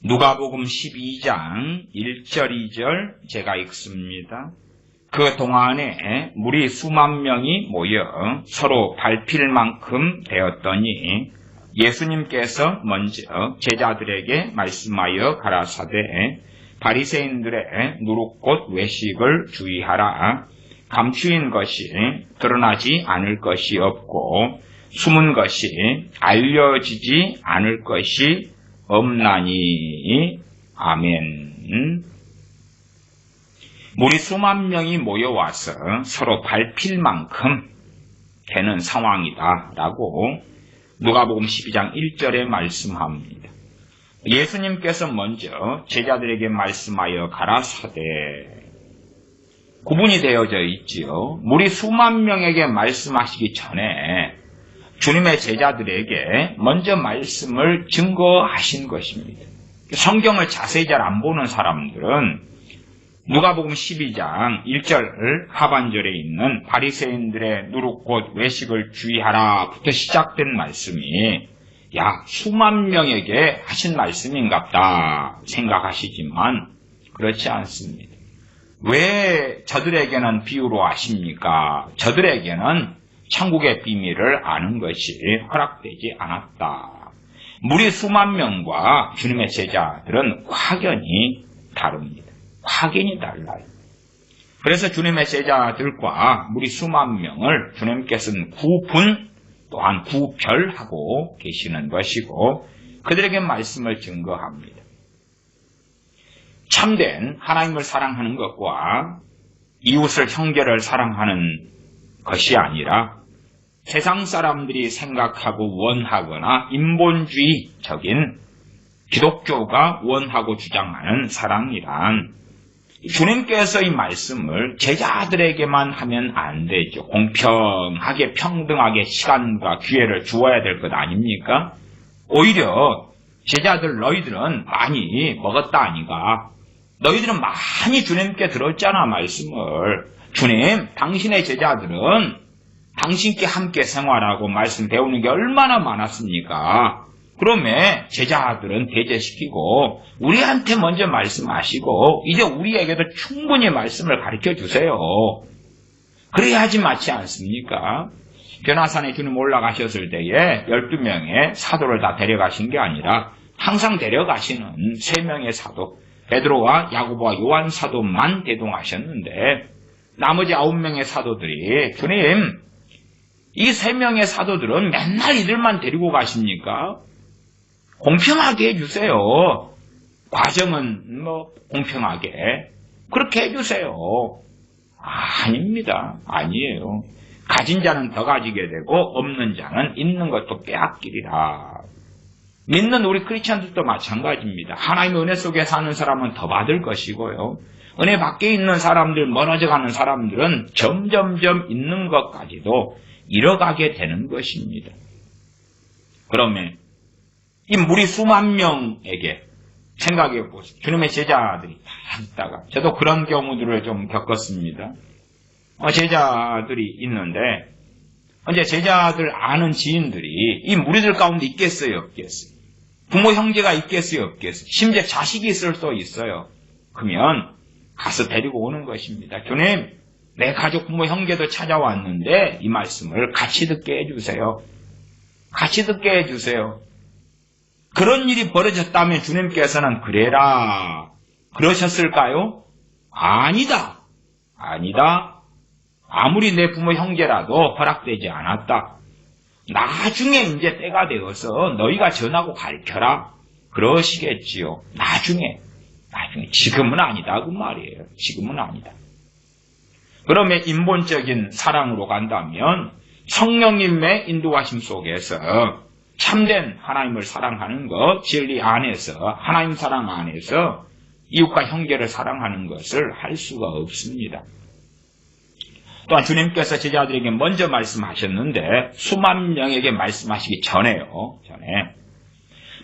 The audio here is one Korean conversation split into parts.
누가복음 12장 1절 2절 제가 읽습니다. 그 동안에 무리 수만 명이 모여 서로 밟힐 만큼 되었더니 예수님께서 먼저 제자들에게 말씀하여 가라사대 바리새인들의 누룩꽃 외식을 주의하라. 감추인 것이 드러나지 않을 것이 없고 숨은 것이 알려지지 않을 것이 없나니. 아멘. 무리 수만 명이 모여와서 서로 밟힐 만큼 되는 상황이다 라고 누가복음 12장 1절에 말씀합니다. 예수님께서 먼저 제자들에게 말씀하여 가라사대 구분이 되어져 있지요. 무리 수만 명에게 말씀하시기 전에 주님의 제자들에게 먼저 말씀을 증거하신 것입니다. 성경을 자세히 잘 안 보는 사람들은 누가복음 12장 1절 하반절에 있는 바리새인들의 누룩꽃 외식을 주의하라부터 시작된 말씀이 야, 수만 명에게 하신 말씀인갑다 생각하시지만 그렇지 않습니다. 왜 저들에게는 비유로 하십니까? 저들에게는 천국의 비밀을 아는 것이 허락되지 않았다. 무리 수만 명과 주님의 제자들은 확연히 다릅니다. 확연히 달라요. 그래서 주님의 제자들과 무리 수만 명을 주님께서는 구분 또한 구별하고 계시는 것이고 그들에게 말씀을 증거합니다. 참된 하나님을 사랑하는 것과 이웃을 형제를 사랑하는 것이 아니라 세상 사람들이 생각하고 원하거나 인본주의적인 기독교가 원하고 주장하는 사랑이란 주님께서 이 말씀을 제자들에게만 하면 안 되죠. 공평하게 평등하게 시간과 기회를 주어야 될 것 아닙니까? 오히려 제자들 너희들은 많이 먹었다 아니가. 너희들은 많이 주님께 들었잖아 말씀을. 주님, 당신의 제자들은 당신께 함께 생활하고 말씀 배우는 게 얼마나 많았습니까? 그러면 제자들은 대제시키고 우리한테 먼저 말씀하시고 이제 우리에게도 충분히 말씀을 가르쳐 주세요. 그래야지 맞지 않습니까? 변화산에 주님 올라가셨을 때에 12명의 사도를 다 데려가신 게 아니라 항상 데려가시는 3명의 사도 베드로와 야고보와 요한 사도만 대동하셨는데 나머지 9명의 사도들이 주님 이 3명의 사도들은 맨날 이들만 데리고 가십니까? 공평하게 해주세요. 과정은 공평하게 그렇게 해주세요. 아닙니다. 아니에요. 가진 자는 더 가지게 되고 없는 자는 있는 것도 빼앗기리라. 믿는 우리 크리스천들도 마찬가지입니다. 하나님의 은혜 속에 사는 사람은 더 받을 것이고요. 은혜 밖에 있는 사람들, 멀어져 가는 사람들은 점점점 있는 것까지도 잃어가게 되는 것입니다. 그러면 이 무리 수만 명에게 생각해 보세요. 주님의 제자들이 다 있다가 저도 그런 경우들을 좀 겪었습니다. 제자들이 있는데 이제 제자들 아는 지인들이 이 무리들 가운데 있겠어요, 없겠어요? 부모 형제가 있겠어요, 없겠어요? 심지어 자식이 있을 수도 있어요. 그러면 가서 데리고 오는 것입니다. 주님, 내 가족 부모 형제도 찾아왔는데 이 말씀을 같이 듣게 해주세요. 같이 듣게 해주세요. 그런 일이 벌어졌다면 주님께서는 그래라 그러셨을까요? 아니다. 아니다. 아무리 내 부모 형제라도 허락되지 않았다. 나중에 이제 때가 되어서 너희가 전하고 가르쳐라. 그러시겠지요. 나중에. 지금은 아니다 그 말이에요. 지금은 아니다. 그러면 인본적인 사랑으로 간다면 성령님의 인도하심 속에서 참된 하나님을 사랑하는 것, 진리 안에서 하나님 사랑 안에서 이웃과 형제를 사랑하는 것을 할 수가 없습니다. 또한 주님께서 제자들에게 먼저 말씀하셨는데 수만 명에게 말씀하시기 전에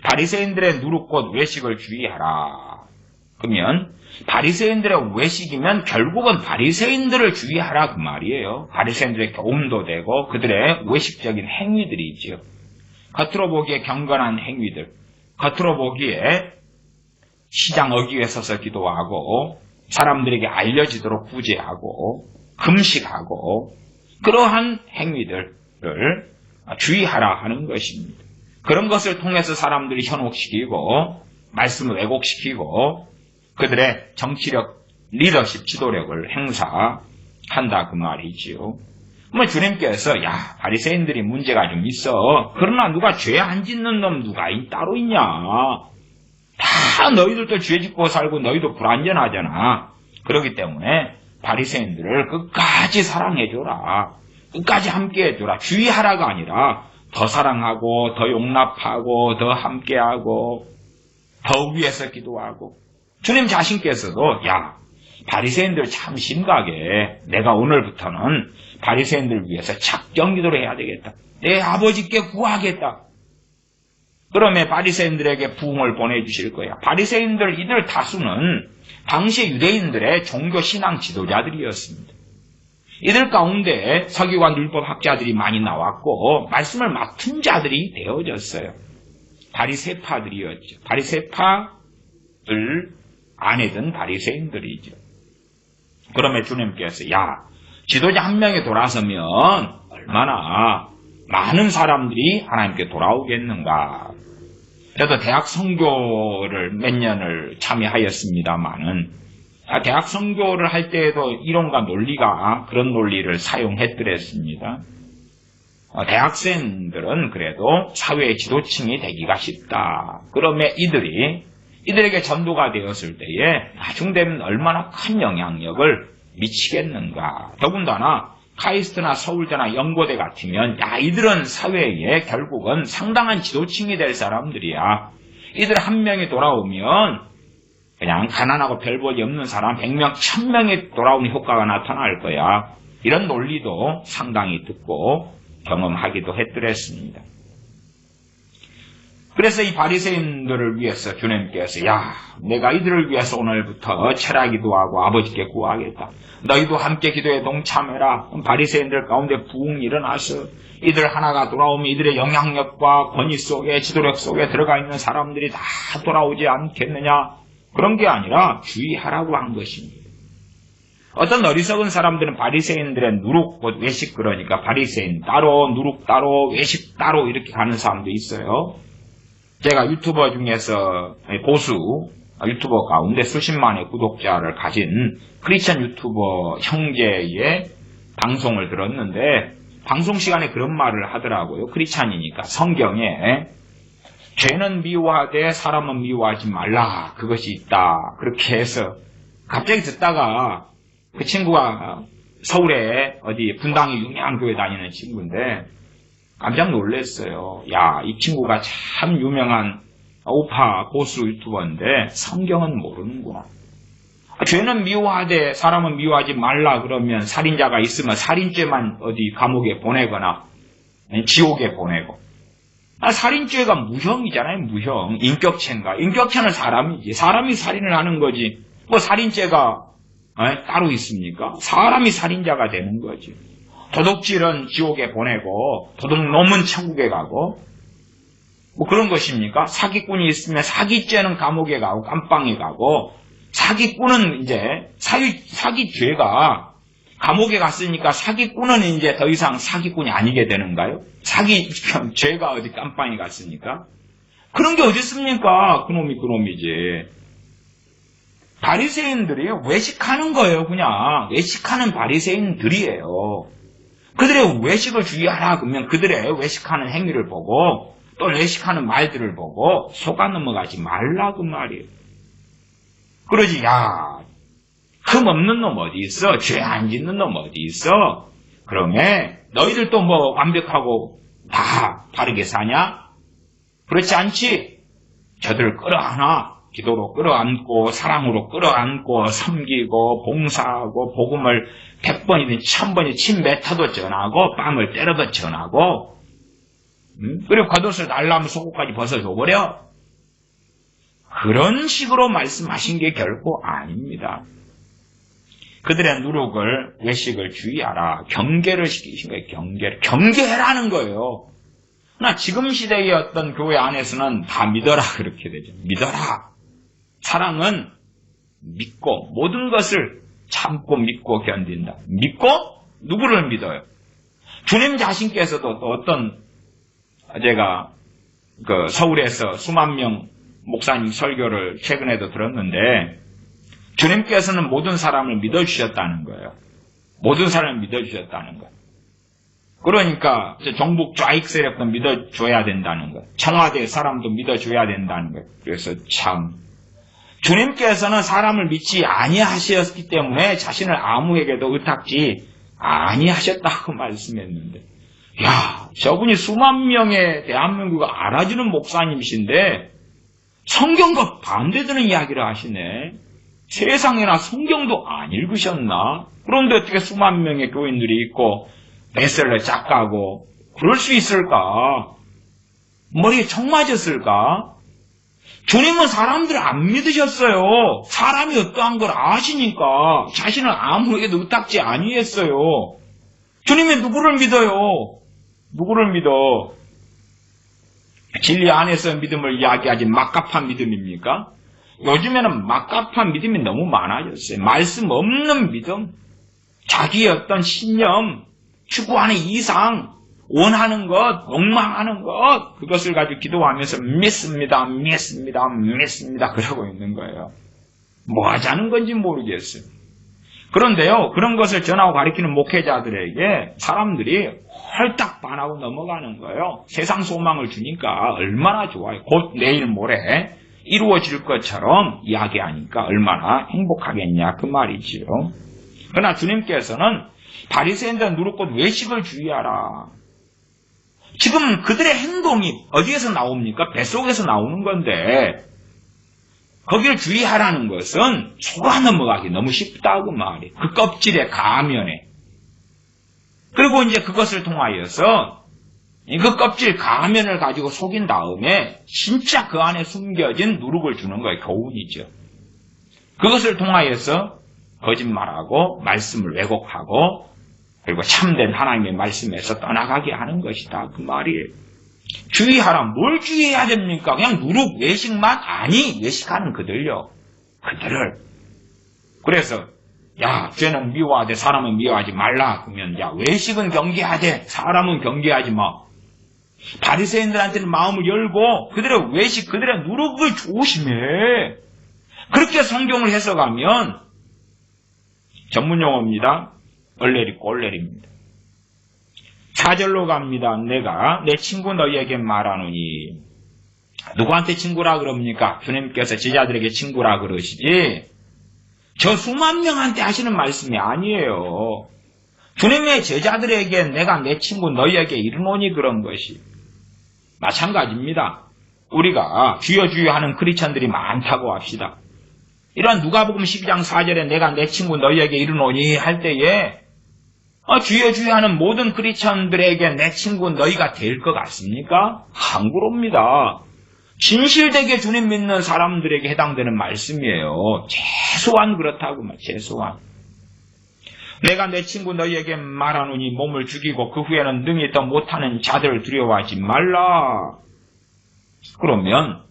바리새인들의 누룩꽃 외식을 주의하라. 그러면 바리새인들의 외식이면 결국은 바리새인들을 주의하라 그 말이에요. 바리새인들의 교훈도 되고 그들의 외식적인 행위들이 있지요. 겉으로 보기에 경건한 행위들, 겉으로 보기에 시장 어귀에 서서 기도하고 사람들에게 알려지도록 구제하고 금식하고 그러한 행위들을 주의하라 하는 것입니다. 그런 것을 통해서 사람들이 현혹시키고 말씀을 왜곡시키고 그들의 정치력, 리더십, 지도력을 행사한다 그 말이지요. 뭐 주님께서 야 바리새인들이 문제가 좀 있어. 그러나 누가 죄 안 짓는 놈 누가 따로 있냐. 다 너희들도 죄 짓고 살고 너희도 불완전하잖아. 그렇기 때문에 바리새인들을 끝까지 사랑해줘라. 끝까지 함께해줘라. 주의하라가 아니라 더 사랑하고 더 용납하고 더 함께하고 더 위해서 기도하고 주님 자신께서도 야 바리새인들 참 심각해. 내가 오늘부터는 바리새인들을 위해서 작정 기도를 해야 되겠다. 내 아버지께 구하겠다. 그러면 바리새인들에게 부흥을 보내주실 거야. 바리새인들 이들 다수는 당시 유대인들의 종교 신앙 지도자들이었습니다. 이들 가운데 서기관 율법학자들이 많이 나왔고 말씀을 맡은 자들이 되어졌어요. 바리새파들이었죠. 바리새파들 안에 든 바리새인들이죠. 그러면 주님께서 야 지도자 한 명이 돌아서면 얼마나 많은 사람들이 하나님께 돌아오겠는가. 저도 대학 선교를 몇 년을 참여하였습니다마는 대학 선교를 할 때에도 이론과 논리가 그런 논리를 사용했더랬습니다. 대학생들은 그래도 사회의 지도층이 되기가 쉽다. 그러면 이들에게 전도가 되었을 때에 나중 되면 얼마나 큰 영향력을 미치겠는가. 더군다나 카이스트나 서울대나 연고대 같으면 야 이들은 사회에 결국은 상당한 지도층이 될 사람들이야. 이들 한 명이 돌아오면 그냥 가난하고 별 볼이 없는 사람 100명, 1000명이 돌아오는 효과가 나타날 거야. 이런 논리도 상당히 듣고 경험하기도 했더랬습니다. 그래서 이 바리새인들을 위해서 주님께서 야 내가 이들을 위해서 오늘부터 철학기도 하고 아버지께 구하겠다. 너희도 함께 기도에 동참해라. 바리새인들 가운데 부흥이 일어나서 이들 하나가 돌아오면 이들의 영향력과 권위 속에 지도력 속에 들어가 있는 사람들이 다 돌아오지 않겠느냐. 그런 게 아니라 주의하라고 한 것입니다. 어떤 어리석은 사람들은 바리새인들의 누룩, 외식 그러니까 바리새인 따로 누룩 따로 외식 따로 이렇게 가는 사람도 있어요. 제가 유튜버 중에서 보수 유튜버 가운데 수십만의 구독자를 가진 크리스천 유튜버 형제의 방송을 들었는데 방송 시간에 그런 말을 하더라고요. 크리스찬이니까 성경에 죄는 미워하되 사람은 미워하지 말라 그것이 있다. 그렇게 해서 갑자기 듣다가 그 친구가 서울에 어디 분당에 유명한 교회 다니는 친구인데 깜짝 놀랐어요. 야, 이 친구가 참 유명한 우파 보수 유튜버인데 성경은 모르는구나. 죄는 미워하되 사람은 미워하지 말라 그러면 살인자가 있으면 살인죄만 어디 감옥에 보내거나 지옥에 보내고 살인죄가 무형이잖아요. 무형. 인격체인가. 인격체는 사람이지. 사람이 살인을 하는 거지. 뭐 살인죄가 따로 있습니까? 사람이 살인자가 되는 거지. 도둑질은 지옥에 보내고 도둑놈은 천국에 가고 뭐 그런 것입니까? 사기꾼이 있으면 사기죄는 감옥에 가고 깜빵에 가고 사기꾼은 이제 사기죄가 감옥에 갔으니까 사기꾼은 이제 더 이상 사기꾼이 아니게 되는가요? 사기죄가 어디 깜빵에 갔으니까? 그런 게 어디 있습니까? 그놈이지. 바리새인들이 외식하는 거예요. 그냥 외식하는 바리새인들이에요. 그들의 외식을 주의하라 그러면 그들의 외식하는 행위를 보고 또 외식하는 말들을 보고 속아 넘어가지 말라 그 말이에요. 그러지 야 흠 없는 놈 어디 있어? 죄 안 짓는 놈 어디 있어? 그러면 너희들도 뭐 완벽하고 다 바르게 사냐? 그렇지 않지? 저들을 끌어안아. 기도로 끌어안고 사랑으로 끌어안고 섬기고 봉사하고 복음을 100번이든 1000번이든 침 뱉어도 전하고 뺨을 때려도 전하고 그리고 겉옷을 날라면 속옷까지 벗어줘버려. 그런 식으로 말씀하신 게 결코 아닙니다. 그들의 누룩을 외식을 주의하라. 경계를 시키신 거예요. 경계해라는 거예요. 그러나 지금 시대의 어떤 교회 안에서는 다 믿어라 그렇게 되죠. 믿어라. 사랑은 믿고 모든 것을 참고 믿고 견딘다. 믿고 누구를 믿어요? 주님 자신께서도 또 어떤 제가 서울에서 수만 명 목사님 설교를 최근에도 들었는데 주님께서는 모든 사람을 믿어주셨다는 거예요. 모든 사람을 믿어주셨다는 거예요. 그러니까 종북 좌익 세력도 믿어줘야 된다는 거예요. 청와대 사람도 믿어줘야 된다는 거예요. 그래서 참 주님께서는 사람을 믿지 아니하셨기 때문에 자신을 아무에게도 의탁지 아니하셨다고 말씀했는데 야, 저분이 수만 명의 대한민국을 알아주는 목사님이신데 성경과 반대되는 이야기를 하시네. 세상에나 성경도 안 읽으셨나? 그런데 어떻게 수만 명의 교인들이 있고 베스트셀러 작가고 그럴 수 있을까? 머리에 총 맞았을까? 주님은 사람들을 안 믿으셨어요. 사람이 어떠한 걸 아시니까 자신을 아무에게도 의탁지 아니했어요. 주님이 누구를 믿어요? 누구를 믿어? 진리 안에서 믿음을 이야기하지 막갑한 믿음입니까? 요즘에는 막갑한 믿음이 너무 많아졌어요. 말씀 없는 믿음, 자기의 어떤 신념, 추구하는 이상, 원하는 것, 욕망하는 것, 그것을 가지고 기도하면서 믿습니다, 믿습니다, 믿습니다 그러고 있는 거예요. 뭐 하자는 건지 모르겠어요. 그런데요, 그런 것을 전하고 가르치는 목회자들에게 사람들이 헐딱 반하고 넘어가는 거예요. 세상 소망을 주니까 얼마나 좋아요. 곧 내일 모레 이루어질 것처럼 이야기하니까 얼마나 행복하겠냐 그 말이지요. 그러나 주님께서는 바리새인들 누룩꽃 외식을 주의하라. 지금 그들의 행동이 어디에서 나옵니까? 뱃속에서 나오는 건데 거기를 주의하라는 것은 속아 넘어가기 너무 쉽다 그 말이에요. 그 껍질의 가면에. 그리고 이제 그것을 통하여서 그 껍질 가면을 가지고 속인 다음에 진짜 그 안에 숨겨진 누룩을 주는 거예요. 교훈이죠. 그것을 통하여서 거짓말하고 말씀을 왜곡하고 그리고 참된 하나님의 말씀에서 떠나가게 하는 것이다. 그 말이에요. 주의하라. 뭘 주의해야 됩니까? 그냥 누룩 외식만? 아니, 외식하는 그들요. 그들을. 그래서 야, 죄는 미워하되 사람은 미워하지 말라. 그러면 야, 외식은 경계하되 사람은 경계하지 마. 바리새인들한테는 마음을 열고 그들의 외식, 그들의 누룩을 조심해. 그렇게 성경을 해석하면 전문용어입니다. 얼레리 꼴레리입니다. 4절로 갑니다. 내가 내 친구 너희에게 말하노니. 누구한테 친구라 그럽니까? 주님께서 제자들에게 친구라 그러시지 저 수만 명한테 하시는 말씀이 아니에요. 주님의 제자들에게 내가 내 친구 너희에게 이르노니 그런 것이 마찬가지입니다. 우리가 주여 주여 하는 크리스천들이 많다고 합시다. 이런 누가복음 12장 4절에 내가 내 친구 너희에게 이르노니 할 때에 주여 주여 하는 모든 크리스천들에게 내 친구 너희가 될 것 같습니까? 안 그럽니다. 진실되게 주님 믿는 사람들에게 해당되는 말씀이에요. 최소한 그렇다고 말, 최소한. 내가 내 친구 너희에게 말하노니 몸을 죽이고 그 후에는 능히 더 못하는 자들을 두려워하지 말라. 그러면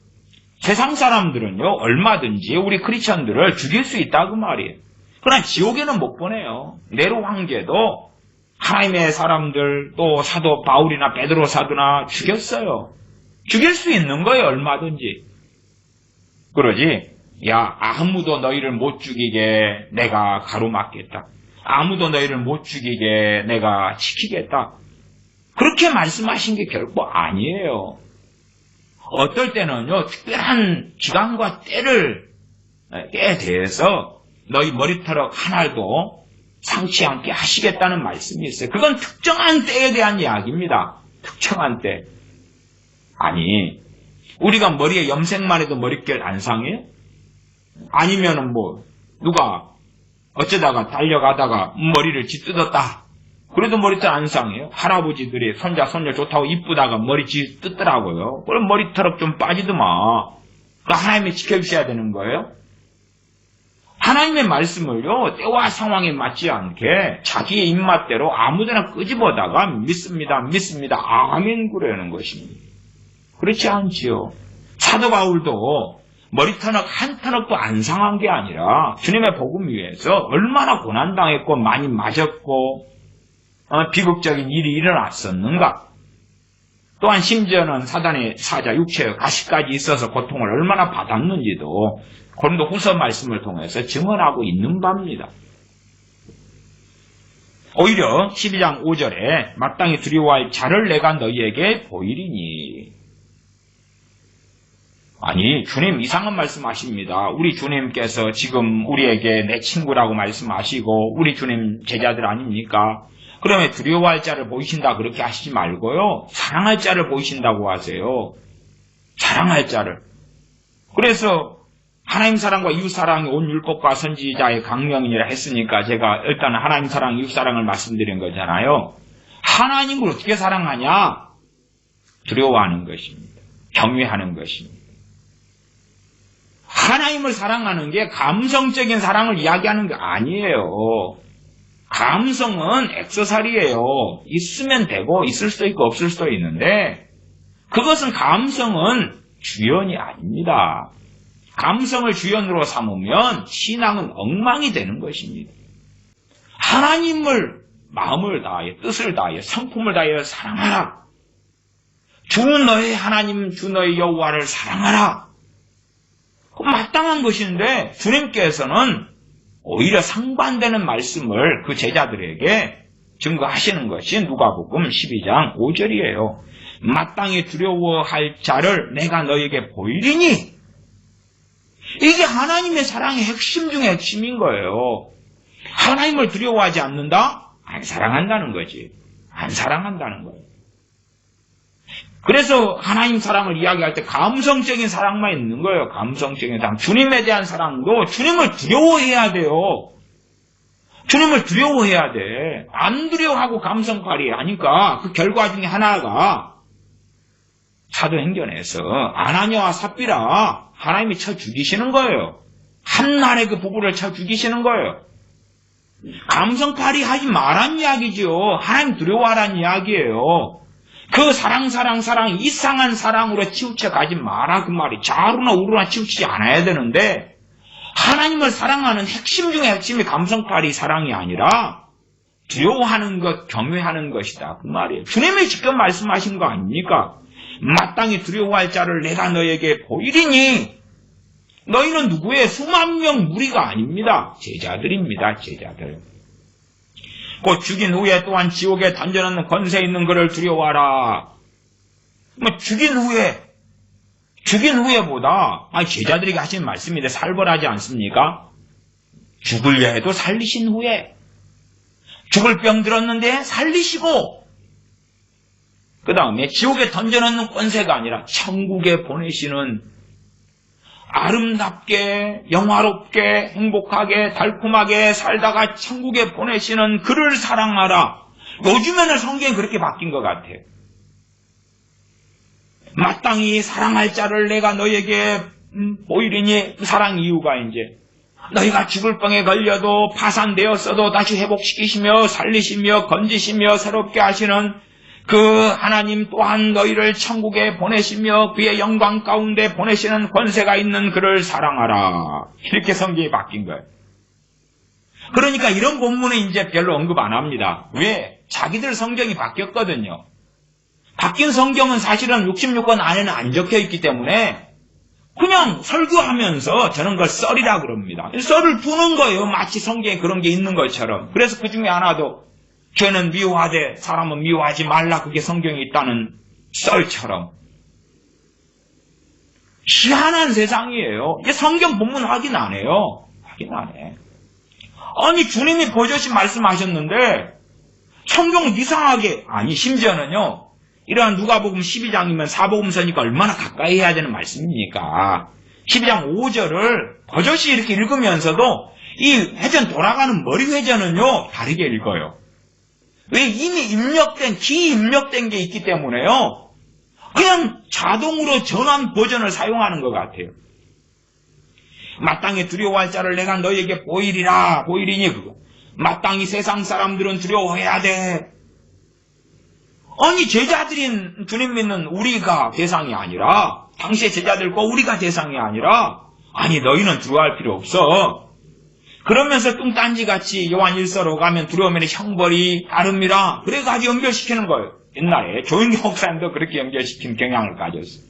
세상 사람들은요 얼마든지 우리 크리스천들을 죽일 수 있다고 말이에요. 그러나 지옥에는 못 보내요. 네로 황제도 하나님의 사람들 또 사도 바울이나 베드로 사도나 죽였어요. 죽일 수 있는 거예요. 얼마든지. 그러지 야 아무도 너희를 못 죽이게 내가 가로막겠다. 아무도 너희를 못 죽이게 내가 지키겠다. 그렇게 말씀하신 게 결코 아니에요. 어떨 때는요 특별한 기간과 때에 대해서 너희 머리털럭 하나도 상치 않게 하시겠다는 말씀이 있어요. 그건 특정한 때에 대한 이야기입니다. 특정한 때. 아니 우리가 머리에 염색만 해도 머릿결 안 상해? 아니면은 뭐 누가 어쩌다가 달려가다가 머리를 찢뜯었다. 그래도 머리털 안 상해요? 할아버지들이 손자 손녀 좋다고 이쁘다가 머리 찢뜯더라고요. 그럼 머리털럭 좀 빠지더만. 하나님이 지켜주셔야 되는 거예요. 하나님의 말씀을요 때와 상황에 맞지 않게 자기의 입맛대로 아무데나 끄집어다가 믿습니다 믿습니다 아멘 그러는 것입니다. 그렇지 않지요. 사도 바울도 머리터넉 한 터넉도 안 상한 게 아니라 주님의 복음 위해서 얼마나 고난당했고 많이 맞았고 비극적인 일이 일어났었는가. 또한 심지어는 사단의 사자 육체의 가시까지 있어서 고통을 얼마나 받았는지도 고린도후서 말씀을 통해서 증언하고 있는 바입니다. 오히려 12장 5절에 마땅히 두려워할 자를 내가 너희에게 보이리니. 아니, 주님 이상한 말씀하십니다. 우리 주님께서 지금 우리에게 내 친구라고 말씀하시고 우리 주님 제자들 아닙니까? 그러면 두려워할 자를 보이신다 그렇게 하시지 말고요. 사랑할 자를 보이신다고 하세요. 사랑할 자를. 그래서 하나님 사랑과 이웃 사랑이 온 율법과 선지자의 강령이라 했으니까 제가 일단 하나님 사랑, 이웃 사랑을 말씀드린 거잖아요. 하나님을 어떻게 사랑하냐? 두려워하는 것입니다. 경외하는 것입니다. 하나님을 사랑하는 게 감성적인 사랑을 이야기하는 게 아니에요. 감성은 액세서리예요. 있으면 되고 있을 수도 있고 없을 수도 있는데 그것은 감성은 주연이 아닙니다. 감성을 주연으로 삼으면 신앙은 엉망이 되는 것입니다. 하나님을 마음을 다하여 뜻을 다하여 성품을 다하여 사랑하라. 주 너의 하나님 주 너의 여호와를 사랑하라. 그 마땅한 것인데 주님께서는 오히려 상반되는 말씀을 그 제자들에게 증거하시는 것이 누가복음 12장 5절이에요. 마땅히 두려워할 자를 내가 너에게 보이리니. 이게 하나님의 사랑의 핵심 중에 핵심인 거예요. 하나님을 두려워하지 않는다? 안 사랑한다는 거지. 안 사랑한다는 거예요. 그래서 하나님 사랑을 이야기할 때 감성적인 사랑만 있는 거예요. 감성적인 사랑. 주님에 대한 사랑도 주님을 두려워해야 돼요. 주님을 두려워해야 돼. 안 두려워하고 감성팔이 하니까 그 결과 중에 하나가 사도행전에서 아나니아와 삽비라 하나님이 쳐 죽이시는 거예요. 한날에 그 부부를 쳐 죽이시는 거예요. 감성팔이 하지 말란 이야기죠. 하나님 두려워하라는 이야기예요. 그 사랑 이상한 사랑으로 치우쳐 가지 마라 그 말이. 좌우나 우루나 치우치지 않아야 되는데 하나님을 사랑하는 핵심 중에 핵심이 감성팔이 사랑이 아니라 두려워하는 것, 경외하는 것이다 그 말이에요. 주님이 직접 말씀하신 거 아닙니까? 마땅히 두려워할 자를 내가 너에게 보이리니. 너희는 누구의 수만 명 무리가 아닙니다. 제자들입니다. 제자들. 곧 죽인 후에 또한 지옥에 던져놓는 권세 있는 그를 두려워하라. 죽인 후에보다 제자들에게 하신 말씀인데 살벌하지 않습니까? 죽을려 해도 살리신 후에, 죽을 병 들었는데 살리시고, 그 다음에 지옥에 던져놓는 권세가 아니라 천국에 보내시는 아름답게, 영화롭게, 행복하게, 달콤하게 살다가 천국에 보내시는 그를 사랑하라. 요즘에는 성경이 그렇게 바뀐 것 같아요. 마땅히 사랑할 자를 내가 너에게 보이리니. 사랑 이유가 이제 너희가 죽을 병에 걸려도 파산되었어도 다시 회복시키시며 살리시며 건지시며 새롭게 하시는 그 하나님 또한 너희를 천국에 보내시며 그의 영광 가운데 보내시는 권세가 있는 그를 사랑하라. 이렇게 성경이 바뀐 거예요. 그러니까 이런 본문은 이제 별로 언급 안 합니다. 왜? 자기들 성경이 바뀌었거든요. 바뀐 성경은 사실은 66권 안에는 안 적혀 있기 때문에 그냥 설교하면서 저는 그걸 썰이라 그럽니다. 썰을 두는 거예요. 마치 성경에 그런 게 있는 것처럼. 그래서 그 중에 하나도 죄는 미워하되 사람은 미워하지 말라. 그게 성경에 있다는 썰처럼. 희한한 세상이에요. 이게 성경 본문 확인 안 해요. 확인 안 해. 아니 주님이 버젓이 말씀하셨는데 성경은 이상하게, 아니 심지어는요. 이러한 누가복음 12장이면 사복음서니까 얼마나 가까이 해야 되는 말씀입니까? 12장 5절을 버젓이 이렇게 읽으면서도 이 회전 돌아가는 머리 회전은요. 다르게 읽어요. 왜? 이미 기입력된 게 있기 때문에요. 그냥 자동으로 전환 버전을 사용하는 것 같아요. 마땅히 두려워할 자를 내가 너희에게 보이리니 그거. 마땅히 세상 사람들은 두려워해야 돼. 아니 제자들인 주님 믿는 우리가 대상이 아니라 당시의 제자들과 우리가 대상이 아니라 아니 너희는 두려워할 필요 없어. 그러면서 뚱딴지같이 요한 1서로 가면 두려우면 형벌이 따릅니다. 그래가지고 연결시키는 거예요. 옛날에 조인경 목사님도 그렇게 연결시킨 경향을 가졌어요.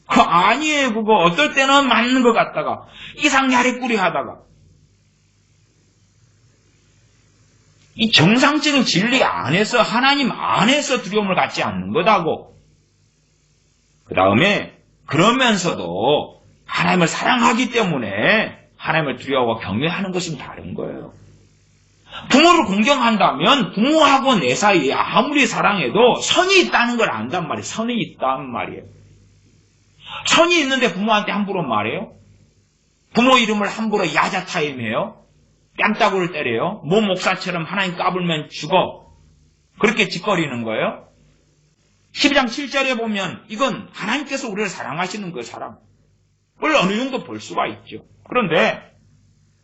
아니에요. 그거 어떨 때는 맞는 것 같다가 이상야리꾸리 하다가 이 정상적인 진리 안에서 하나님 안에서 두려움을 갖지 않는 거다고. 그 다음에 그러면서도 하나님을 사랑하기 때문에 하나님을 두려워하고 경외하는 것은 다른 거예요. 부모를 공경한다면 부모하고 내 사이에 아무리 사랑해도 선이 있다는 걸 안단 말이에요. 선이 있단 말이에요. 선이 있는데 부모한테 함부로 말해요? 부모 이름을 함부로 야자타임해요? 뺨따구를 때려요? 모 목사처럼 하나님 까불면 죽어. 그렇게 짓거리는 거예요? 12장 7절에 보면 이건 하나님께서 우리를 사랑하시는 그 사랑. 그걸 어느 정도 볼 수가 있죠. 그런데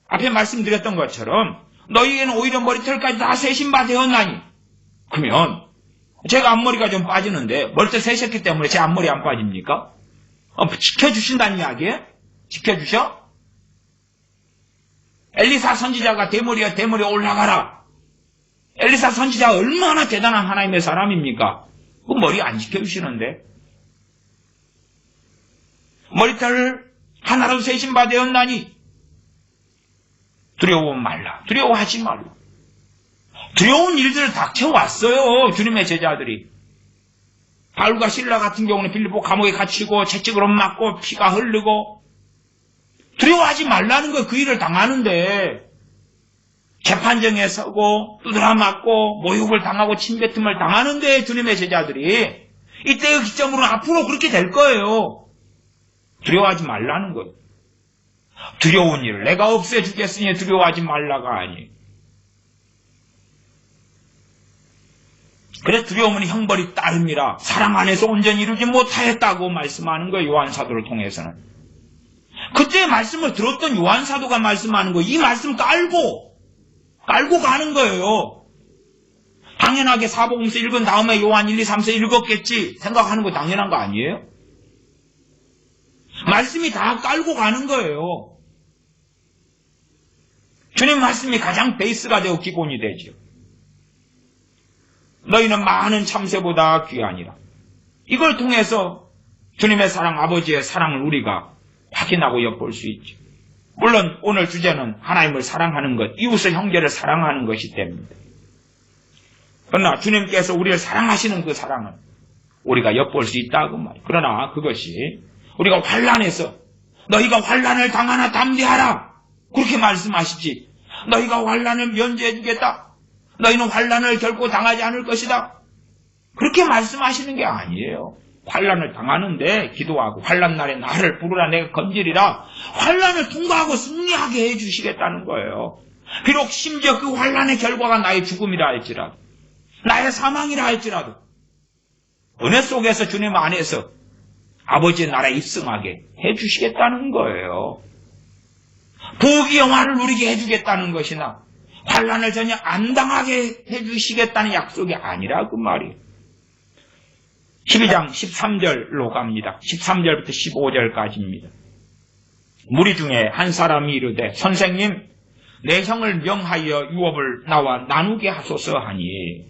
앞에 말씀드렸던 것처럼 너희에게는 오히려 머리털까지 다 세신 바 되었나니. 그러면 제가 앞머리가 좀 빠지는데 머리털 세셨기 때문에 제 앞머리 안 빠집니까? 지켜주신다는 이야기예요? 지켜주셔? 엘리사 선지자가 대머리야 대머리 올라가라. 엘리사 선지자가 얼마나 대단한 하나님의 사람입니까? 그 머리 안 지켜주시는데. 머리털 하나라도 세신 바 되었나니 두려워 말라. 두려워하지 말라. 두려운 일들을 닥쳐왔어요. 주님의 제자들이. 바울과 실라 같은 경우는 빌립보 감옥에 갇히고 채찍으로 맞고 피가 흐르고 두려워하지 말라는 거 그 일을 당하는데 재판정에 서고 두드려 맞고 모욕을 당하고 침뱉음을 당하는데 주님의 제자들이 이때의 기점으로는 앞으로 그렇게 될 거예요. 두려워하지 말라는 거예요. 두려운 일을 내가 없애주겠으니 두려워하지 말라가 아니에요. 그래 두려움은 형벌이 따릅니다. 사랑 안에서 온전히 이루지 못하였다고 말씀하는 거예요. 요한사도를 통해서는. 그때 말씀을 들었던 요한사도가 말씀하는 거예요. 이 말씀 깔고 가는 거예요. 당연하게 사복음서 읽은 다음에 요한 1, 2, 3서 읽었겠지 생각하는 거 당연한 거 아니에요? 말씀이 다 깔고 가는 거예요. 주님 말씀이 가장 베이스가 되고 기본이 되죠. 너희는 많은 참새보다 귀하니라. 이걸 통해서 주님의 사랑, 아버지의 사랑을 우리가 확인하고 엿볼 수 있죠. 물론 오늘 주제는 하나님을 사랑하는 것, 이웃의 형제를 사랑하는 것이 됩니다. 그러나 주님께서 우리를 사랑하시는 그 사랑은 우리가 엿볼 수 있다고 말이에요. 그러나 그것이 우리가 환난에서 너희가 환난을 당하나 담대하라 그렇게 말씀하시지, 너희가 환난을 면제해 주겠다, 너희는 환난을 결코 당하지 않을 것이다 그렇게 말씀하시는 게 아니에요. 환난을 당하는데 기도하고 환난 날에 나를 부르라 내가 건지리라, 환난을 통과하고 승리하게 해주시겠다는 거예요. 비록 심지어 그 환난의 결과가 나의 죽음이라 할지라도, 나의 사망이라 할지라도 은혜 속에서 주님 안에서 아버지의 나라에 입성하게 해주시겠다는 거예요. 부귀 영화를 누리게 해주겠다는 것이나 환난을 전혀 안 당하게 해주시겠다는 약속이 아니라 그 말이에요. 12장 13절로 갑니다. 13절부터 15절까지입니다. 무리 중에 한 사람이 이르되 선생님 내 형을 명하여 유업을 나와 나누게 하소서 하니,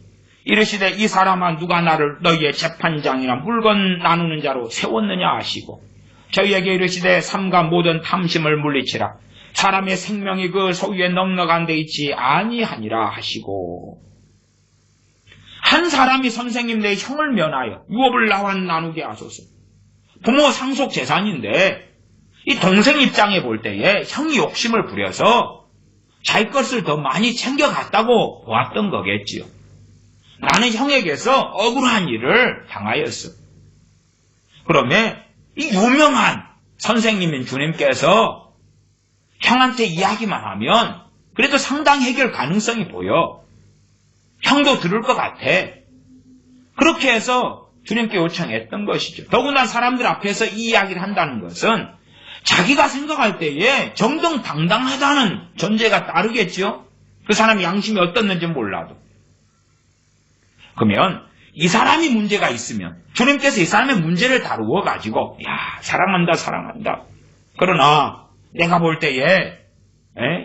이르시되 이 사람아 누가 나를 너희의 재판장이나 물건 나누는 자로 세웠느냐 하시고, 저희에게 이르시되 삼가 모든 탐심을 물리치라, 사람의 생명이 그 소유에 넉넉한 데 있지 아니하니라 하시고, 한 사람이 선생님 내 형을 면하여 유업을 나와 나누게 하소서. 부모 상속 재산인데 이 동생 입장에 볼 때에 형이 욕심을 부려서 자기 것을 더 많이 챙겨갔다고 보았던 거겠지요. 나는 형에게서 억울한 일을 당하였어. 그러면 이 유명한 선생님인 주님께서 형한테 이야기만 하면 그래도 상당 해결 가능성이 보여. 형도 들을 것 같아. 그렇게 해서 주님께 요청했던 것이죠. 더구나 사람들 앞에서 이 이야기를 한다는 것은 자기가 생각할 때에 정정당당하다는 전제가 따르겠죠. 그 사람이 양심이 어떻는지 몰라도. 그러면 이 사람이 문제가 있으면 주님께서 이 사람의 문제를 다루어 가지고 사랑한다 사랑한다. 그러나 내가 볼 때에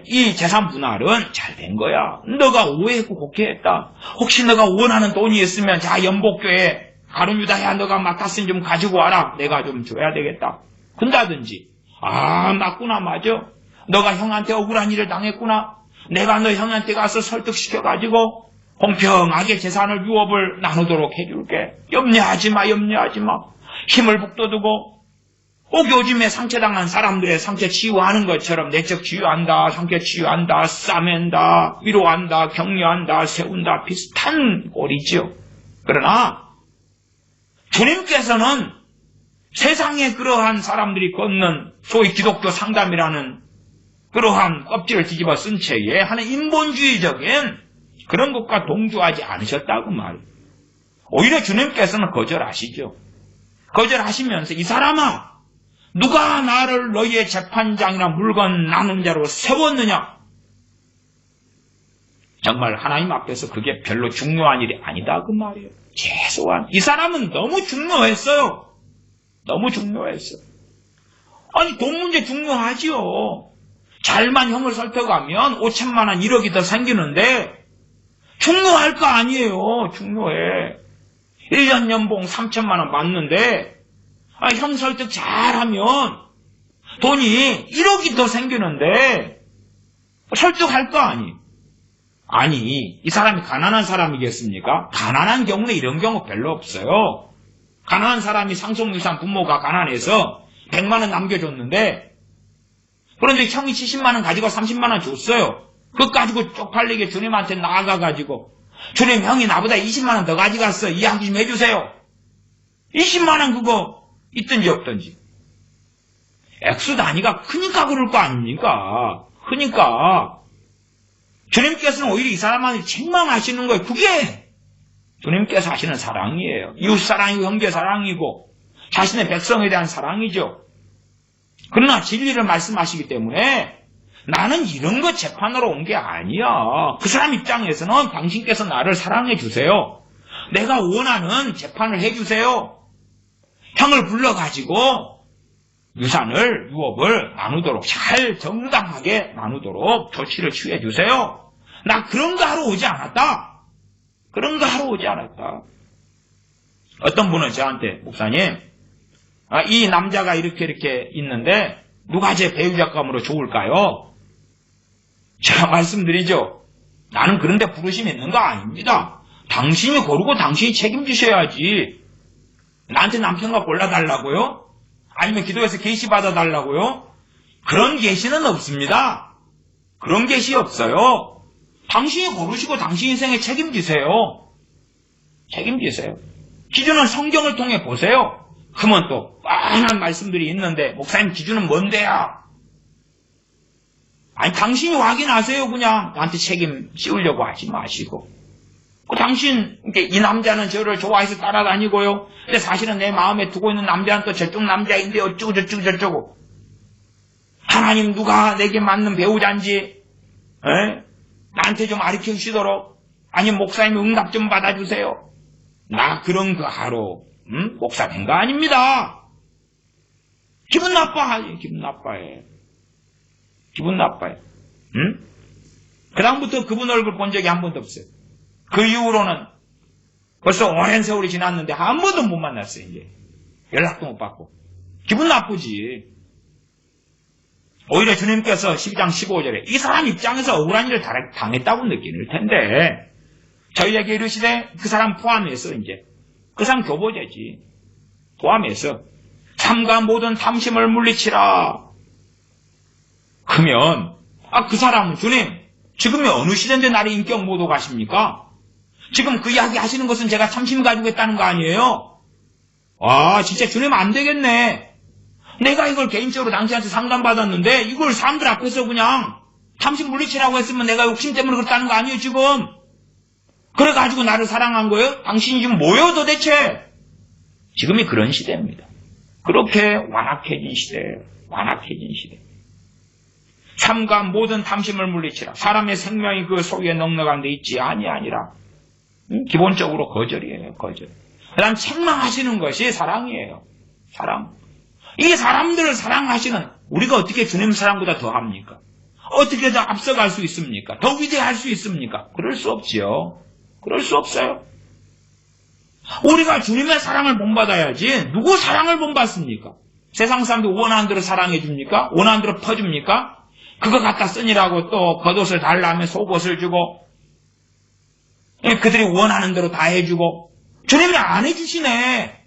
이 재산 분할은 잘 된 거야. 너가 오해했고 곡해했다. 혹시 너가 원하는 돈이 있으면 자 연복교회 가룟유다야 너가 맡았으니 좀 가지고 와라. 내가 좀 줘야 되겠다. 근다든지 맞구나 맞아. 너가 형한테 억울한 일을 당했구나. 내가 너 형한테 가서 설득시켜가지고 공평하게 재산을 유업을 나누도록 해줄게. 염려하지 마. 힘을 북돋우고 꼭 요즘에 상처당한 사람들의 상처 치유하는 것처럼 내적 치유한다, 상처 치유한다, 싸맨다, 위로한다, 격려한다, 세운다 비슷한 꼴이죠. 그러나 주님께서는 세상에 그러한 사람들이 걷는 소위 기독교 상담이라는 그러한 껍질을 뒤집어 쓴 채에 하는 인본주의적인 그런 것과 동조하지 않으셨다고 말이에요. 오히려 주님께서는 거절하시죠. 거절하시면서 이 사람아 누가 나를 너희의 재판장이나 물건 나눈 자로 세웠느냐? 정말 하나님 앞에서 그게 별로 중요한 일이 아니다 그 말이에요. 최소한 이 사람은 너무 중요했어요. 너무 중요했어. 아니 돈 문제 중요하지요. 잘만 형을 설득하면 5천만 원 1억이 더 생기는데 중요할 거 아니에요. 중요해. 1년 연봉 3천만 원 받는데 형 설득 잘하면 돈이 1억이 더 생기는데 설득할 거 아니. 아니 이 사람이 가난한 사람이겠습니까? 가난한 경우는 이런 경우 별로 없어요. 가난한 사람이 상속유산 부모가 가난해서 100만 원 남겨줬는데 그런데 형이 70만 원 가지고 30만 원 줬어요. 그거 가지고 쪽팔리게 주님한테 나아가가지고 주님 형이 나보다 20만 원 더 가져갔어. 이야기 좀 해주세요. 20만 원 그거 있든지 없든지. 액수 단위가 크니까 그럴 거 아닙니까? 크니까. 주님께서는 오히려 이 사람한테 책망하시는 거예요. 그게 주님께서 하시는 사랑이에요. 이웃 사랑이고 형제 사랑이고 자신의 백성에 대한 사랑이죠. 그러나 진리를 말씀하시기 때문에 나는 이런 거 재판으로 온 게 아니야. 그 사람 입장에서는 당신께서 나를 사랑해 주세요. 내가 원하는 재판을 해주세요. 형을 불러가지고 유산을, 유업을 나누도록 잘 정당하게 나누도록 조치를 취해 주세요. 나 그런 거 하러 오지 않았다. 그런 거 하러 오지 않았다. 어떤 분은 저한테 목사님 이 남자가 이렇게 있는데 누가 제 배우자감으로 좋을까요? 제가 말씀드리죠. 나는 그런데 부르심 있는 거 아닙니다. 당신이 고르고 당신이 책임지셔야지. 나한테 남편과 골라달라고요? 아니면 기도해서 계시 받아달라고요? 그런 계시는 없습니다. 그런 계시 없어요. 당신이 고르시고 당신 인생에 책임지세요. 책임지세요. 기준은 성경을 통해 보세요. 그러면 또 뻔한 말씀들이 있는데 목사님 기준은 뭔데요? 아니 당신이 확인하세요. 그냥 나한테 책임 씌우려고 하지 마시고. 당신 이 남자는 저를 좋아해서 따라다니고요. 근데 사실은 내 마음에 두고 있는 남자는 또 저쪽 남자인데 어쩌고 저쩌고. 하나님 누가 내게 맞는 배우자인지 나한테 좀 가르쳐 주시도록. 아니면 목사님 응답 좀 받아주세요. 나 그런 거 하러 목사 된 거 아닙니다. 기분 나빠해. 기분 나빠해. 그 다음부터 그분 얼굴 본 적이 한 번도 없어요. 그 이후로는 벌써 오랜 세월이 지났는데 한 번도 못 만났어요. 이제 연락도 못 받고. 기분 나쁘지. 오히려 주님께서 12장 15절에 이 사람 입장에서 억울한 일을 당했다고 느낄 텐데 저희에게 이르시되 그 사람 포함해서 이제 그 사람 교보제지. 포함해서 삼가 모든 탐심을 물리치라. 그러면 그 사람은 주님 지금이 어느 시대인데 나를 인격 모독하십니까? 지금 그 이야기 하시는 것은 제가 탐심 가지고 했다는 거 아니에요? 진짜 주님 안 되겠네. 내가 이걸 개인적으로 당신한테 상담받았는데 이걸 사람들 앞에서 그냥 탐심 물리치라고 했으면 내가 욕심 때문에 그랬다는 거 아니에요 지금? 그래가지고 나를 사랑한 거예요? 당신이 지금 뭐예요 도대체? 지금이 그런 시대입니다. 그렇게 완악해진 시대예요. 완악해진 시대. 삼가 모든 탐심을 물리치라. 사람의 생명이 그 속에 넉넉한 데 있지 아니라 기본적으로 거절이에요. 거절. 그 다음 책망하시는 것이 사랑이에요. 사랑. 이 사람들을 사랑하시는 우리가 어떻게 주님 사랑보다 더 합니까? 어떻게 더 앞서갈 수 있습니까? 더 위대할 수 있습니까? 그럴 수 없지요. 그럴 수 없어요. 우리가 주님의 사랑을 본받아야지 누구 사랑을 본받습니까? 세상 사람들 원하는 대로 사랑해 줍니까? 원하는 대로 퍼줍니까? 그거 갖다 쓰니라고 또 겉옷을 달라면 속옷을 주고 그들이 원하는 대로 다 해주고 주님이 안 해주시네.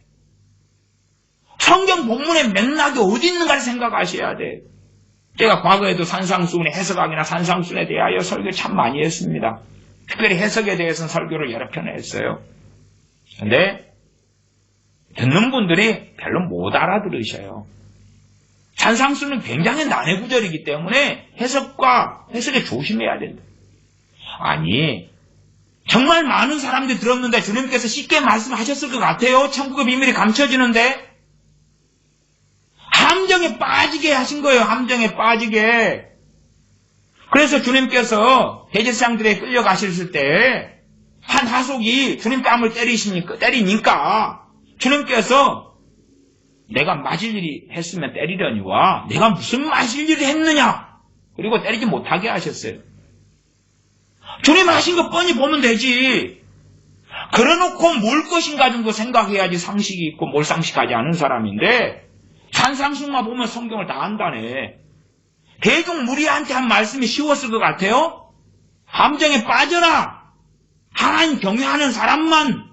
성경 본문의 맥락이 어디 있는가를 생각하셔야 돼. 제가 과거에도 산상수훈의 해석학이나 산상수훈에 대하여 설교 참 많이 했습니다. 특별히 해석에 대해서는 설교를 여러 편 했어요. 근데 듣는 분들이 별로 못 알아들으셔요. 산상수훈은 굉장히 난해 구절이기 때문에 해석에 조심해야 된다. 아니 정말 많은 사람들이 들었는데 주님께서 쉽게 말씀하셨을 것 같아요. 천국의 비밀이 감춰지는데 함정에 빠지게 하신 거예요. 함정에 빠지게. 그래서 주님께서 대제사장들에 끌려가셨을 때 한 하속이 주님 뺨을 때리니까 주님께서 내가 맞을 일이 했으면 때리려니와 내가 무슨 맞을 일을 했느냐. 그리고 때리지 못하게 하셨어요. 주님 하신 거 뻔히 보면 되지. 그래놓고 뭘 것인가 정도 생각해야지 상식이 있고 몰상식하지 않은 사람인데 산상수훈만 보면 성경을 다 안다네. 대중무리한테 한 말씀이 쉬웠을 것 같아요? 함정에 빠져라. 하나님 경외하는 사람만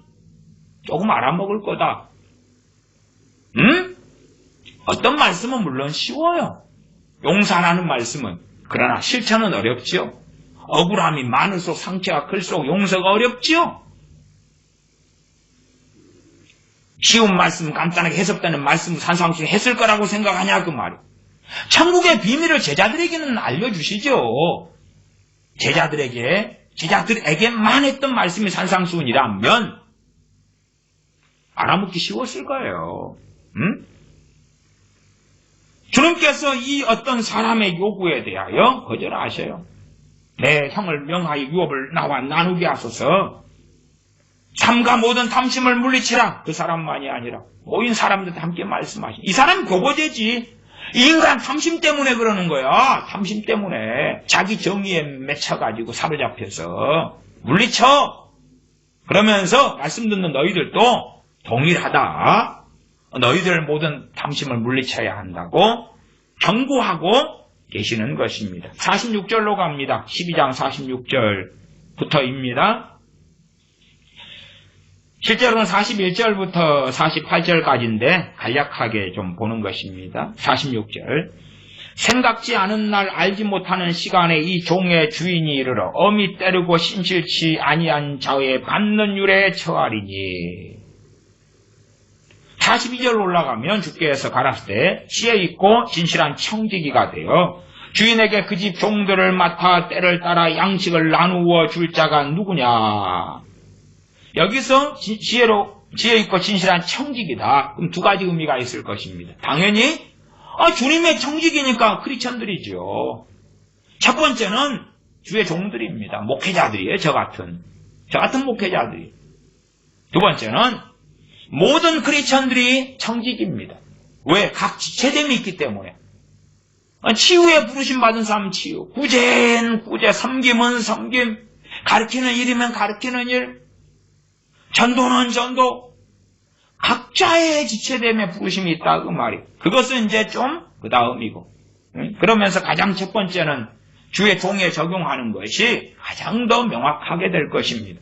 조금 알아먹을 거다. 응? 어떤 말씀은 물론 쉬워요. 용서하라는 말씀은. 그러나 실천은 어렵지요. 억울함이 많을수록 상처가 클수록 용서가 어렵지요. 쉬운 말씀, 간단하게 해석되는 말씀 산상수훈 했을 거라고 생각하냐 그 말이에요. 천국의 비밀을 제자들에게는 알려주시죠. 제자들에게만 했던 말씀이 산상수훈이라면 알아먹기 쉬웠을 거예요. 응? 주님께서 이 어떤 사람의 요구에 대하여 거절하셔요. 내 형을 명하여 유업을 나와 나누게 하소서. 삼가 모든 탐심을 물리치라. 그 사람만이 아니라 모인 사람들도 함께 말씀하시. 이 사람 교보제지. 인간 탐심 때문에 그러는 거야. 탐심 때문에 자기 정의에 맺혀가지고 사로잡혀서 물리쳐. 그러면서 말씀 듣는 너희들도 동일하다. 너희들 모든 탐심을 물리쳐야 한다고 경고하고 계시는 것입니다. 46절로 갑니다. 12장 46절부터입니다. 실제로는 41절부터 48절까지인데 간략하게 좀 보는 것입니다. 46절. 생각지 않은 날 알지 못하는 시간에 이 종의 주인이 이르러 엄히 때르고 신실치 아니한 자의 받는 율에 처하리니. 42절 올라가면 주께서 가라스 때 지혜 있고 진실한 청지기가 되어 주인에게 그 집 종들을 맡아 때를 따라 양식을 나누어 줄 자가 누구냐. 여기서 지혜 있고 진실한 청지기다. 그럼 두 가지 의미가 있을 것입니다. 당연히 주님의 청지기니까 크리스천들이죠. 첫 번째는 주의 종들입니다. 목회자들이에요. 저 같은 목회자들이. 두 번째는 모든 크리스천들이 청지기입니다. 왜? 각 지체됨이 있기 때문에. 치유에 부르심 받은 사람은 치유, 구제는 구제, 섬김은 섬김, 가르치는 일이면 가르치는 일, 전도는 전도. 각자의 지체됨에 부르심이 있다 그 말이. 그것은 이제 좀 그 다음이고. 그러면서 가장 첫 번째는 주의 종에 적용하는 것이 가장 더 명확하게 될 것입니다.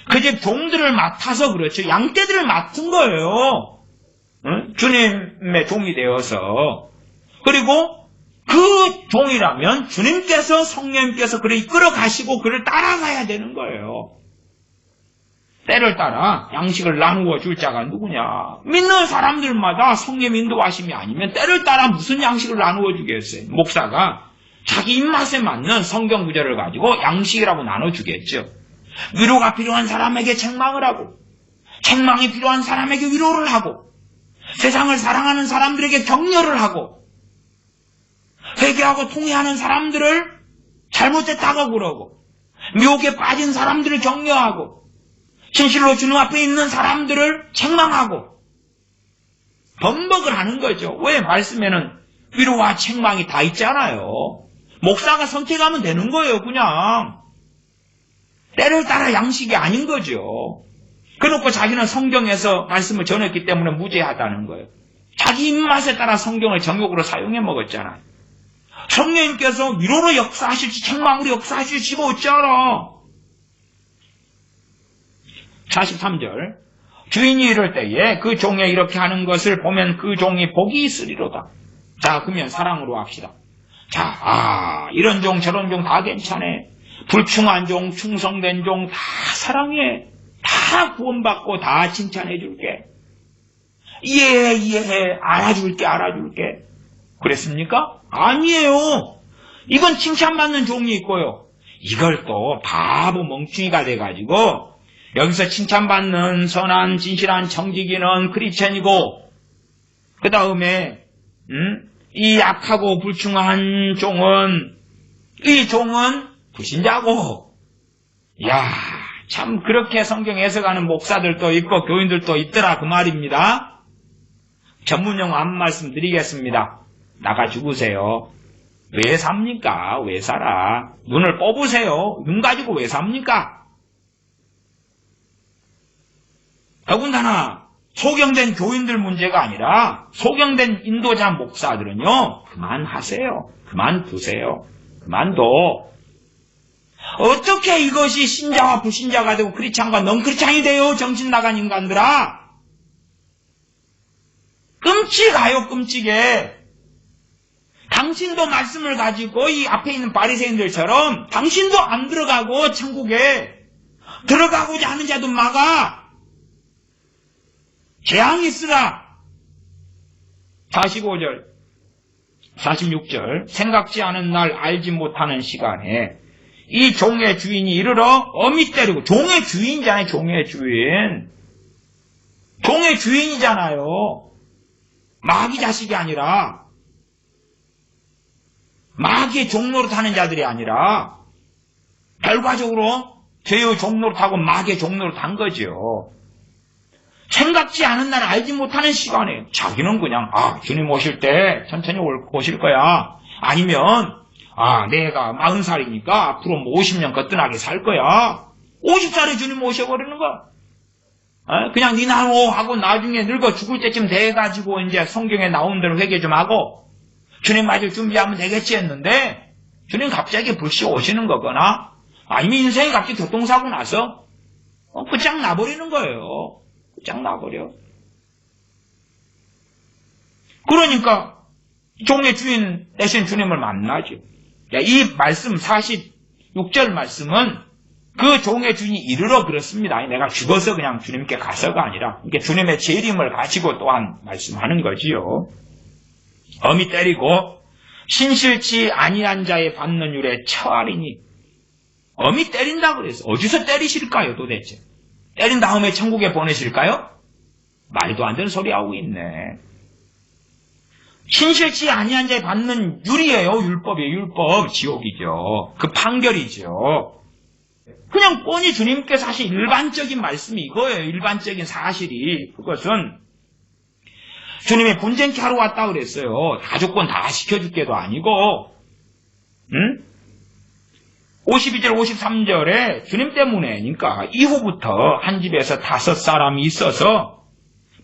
그 집 종들을 맡아서 그렇죠. 양떼들을 맡은 거예요. 주님의 종이 되어서. 그리고 그 종이라면 주님께서 성령님께서 그를 이끌어 가시고 그를 따라가야 되는 거예요. 때를 따라 양식을 나누어 줄 자가 누구냐. 믿는 사람들마다 성령 인도하심이 아니면 때를 따라 무슨 양식을 나누어 주겠어요. 목사가 자기 입맛에 맞는 성경 구절을 가지고 양식이라고 나눠주겠죠. 위로가 필요한 사람에게 책망을 하고, 책망이 필요한 사람에게 위로를 하고, 세상을 사랑하는 사람들에게 격려를 하고, 회개하고 통회하는 사람들을 잘못했다고 그러고, 미혹에 빠진 사람들을 격려하고 진실로 주님 앞에 있는 사람들을 책망하고 번복을 하는 거죠. 왜? 말씀에는 위로와 책망이 다 있잖아요. 목사가 선택하면 되는 거예요. 그냥 때를 따라 양식이 아닌 거죠. 그놓고 자기는 성경에서 말씀을 전했기 때문에 무죄하다는 거예요. 자기 입맛에 따라 성경을 정욕으로 사용해 먹었잖아요. 성령님께서 위로로 역사하실지 책망으로 역사하실지가 어찌알아. 43절 주인이 이럴 때에 그 종에 이렇게 하는 것을 보면 그 종이 복이 있으리로다. 자, 그러면 사랑으로 합시다. 자, 이런 종 저런 종 다 괜찮아. 불충한 종, 충성된 종 다 사랑해. 다 구원받고 다 칭찬해 줄게. 이해해. 알아줄게. 그랬습니까? 아니에요. 이건 칭찬받는 종이 있고요. 이걸 또 바보 멍충이가 돼가지고 여기서 칭찬받는 선한 진실한 청지기는 크리스천이고 그 다음에 이 약하고 불충한 종은 이 종은 불신자고. 야, 참 그렇게 성경 해석하는 목사들도 있고 교인들도 있더라 그 말입니다. 전문용어 한 말씀 드리겠습니다. 나가 죽으세요. 왜 삽니까? 왜 살아? 눈을 뽑으세요. 눈 가지고 왜 삽니까? 더군다나 소경된 교인들 문제가 아니라 소경된 인도자 목사들은요. 그만하세요. 그만두세요. 그만둬. 어떻게 이것이 신자와 불신자가 되고 크리스찬과 넌크리스찬이 돼요? 정신 나간 인간들아. 끔찍해요. 끔찍해. 당신도 말씀을 가지고 이 앞에 있는 바리새인들처럼 당신도 안 들어가고 천국에 들어가고자 하는 자도 막아. 재앙이 있으라. 45절 46절 생각지 않은 날 알지 못하는 시간에 이 종의 주인이 이르러 어미 때리고. 종의 주인이잖아요. 종의 주인. 종의 주인이잖아요. 마귀 자식이 아니라 마귀의 종노릇 하는 자들이 아니라 결과적으로 죄의 종노릇 하고 마귀의 종노릇 한 거죠. 생각지 않은 날 알지 못하는 시간에 자기는 그냥 주님 오실 때 천천히 오실 거야. 아니면 내가 40살이니까 앞으로 50년 거뜬하게 살 거야. 50살에 주님 오셔버리는 거야. 그냥 니 나노 하고 나중에 늙어 죽을 때쯤 돼가지고 이제 성경에 나온 대로 회개 좀 하고 주님 맞을 준비하면 되겠지 했는데 주님 갑자기 불시 오시는 거거나 아니면 인생이 갑자기 교통사고 나서 끝장 나버리는 거예요. 끝장 나버려. 그러니까 종의 주인 대신 주님을 만나죠. 이 말씀 46절 말씀은 그 종의 주인이 이르러 그렇습니다. 내가 죽어서 그냥 주님께 가서가 아니라 이게 주님의 재림을 가지고 또한 말씀하는 거지요. 어미 때리고 신실치 아니한 자의 받는 율에 처하리니. 어미 때린다고 그랬어. 어디서 때리실까요 도대체? 때린 다음에 천국에 보내실까요? 말도 안 되는 소리 하고 있네. 신실치 아니한 자에 받는 율이에요. 율법이에요. 율법. 지옥이죠. 그 판결이죠. 그냥 뻔히 주님께서 하신 일반적인 말씀이 이거예요. 일반적인 사실이. 그것은 주님이 분쟁케 하러 왔다 그랬어요. 다 조건 다 시켜줄게도 아니고 52절 53절에 주님 때문에 그러니까 이후부터 한 집에서 5사람이 있어서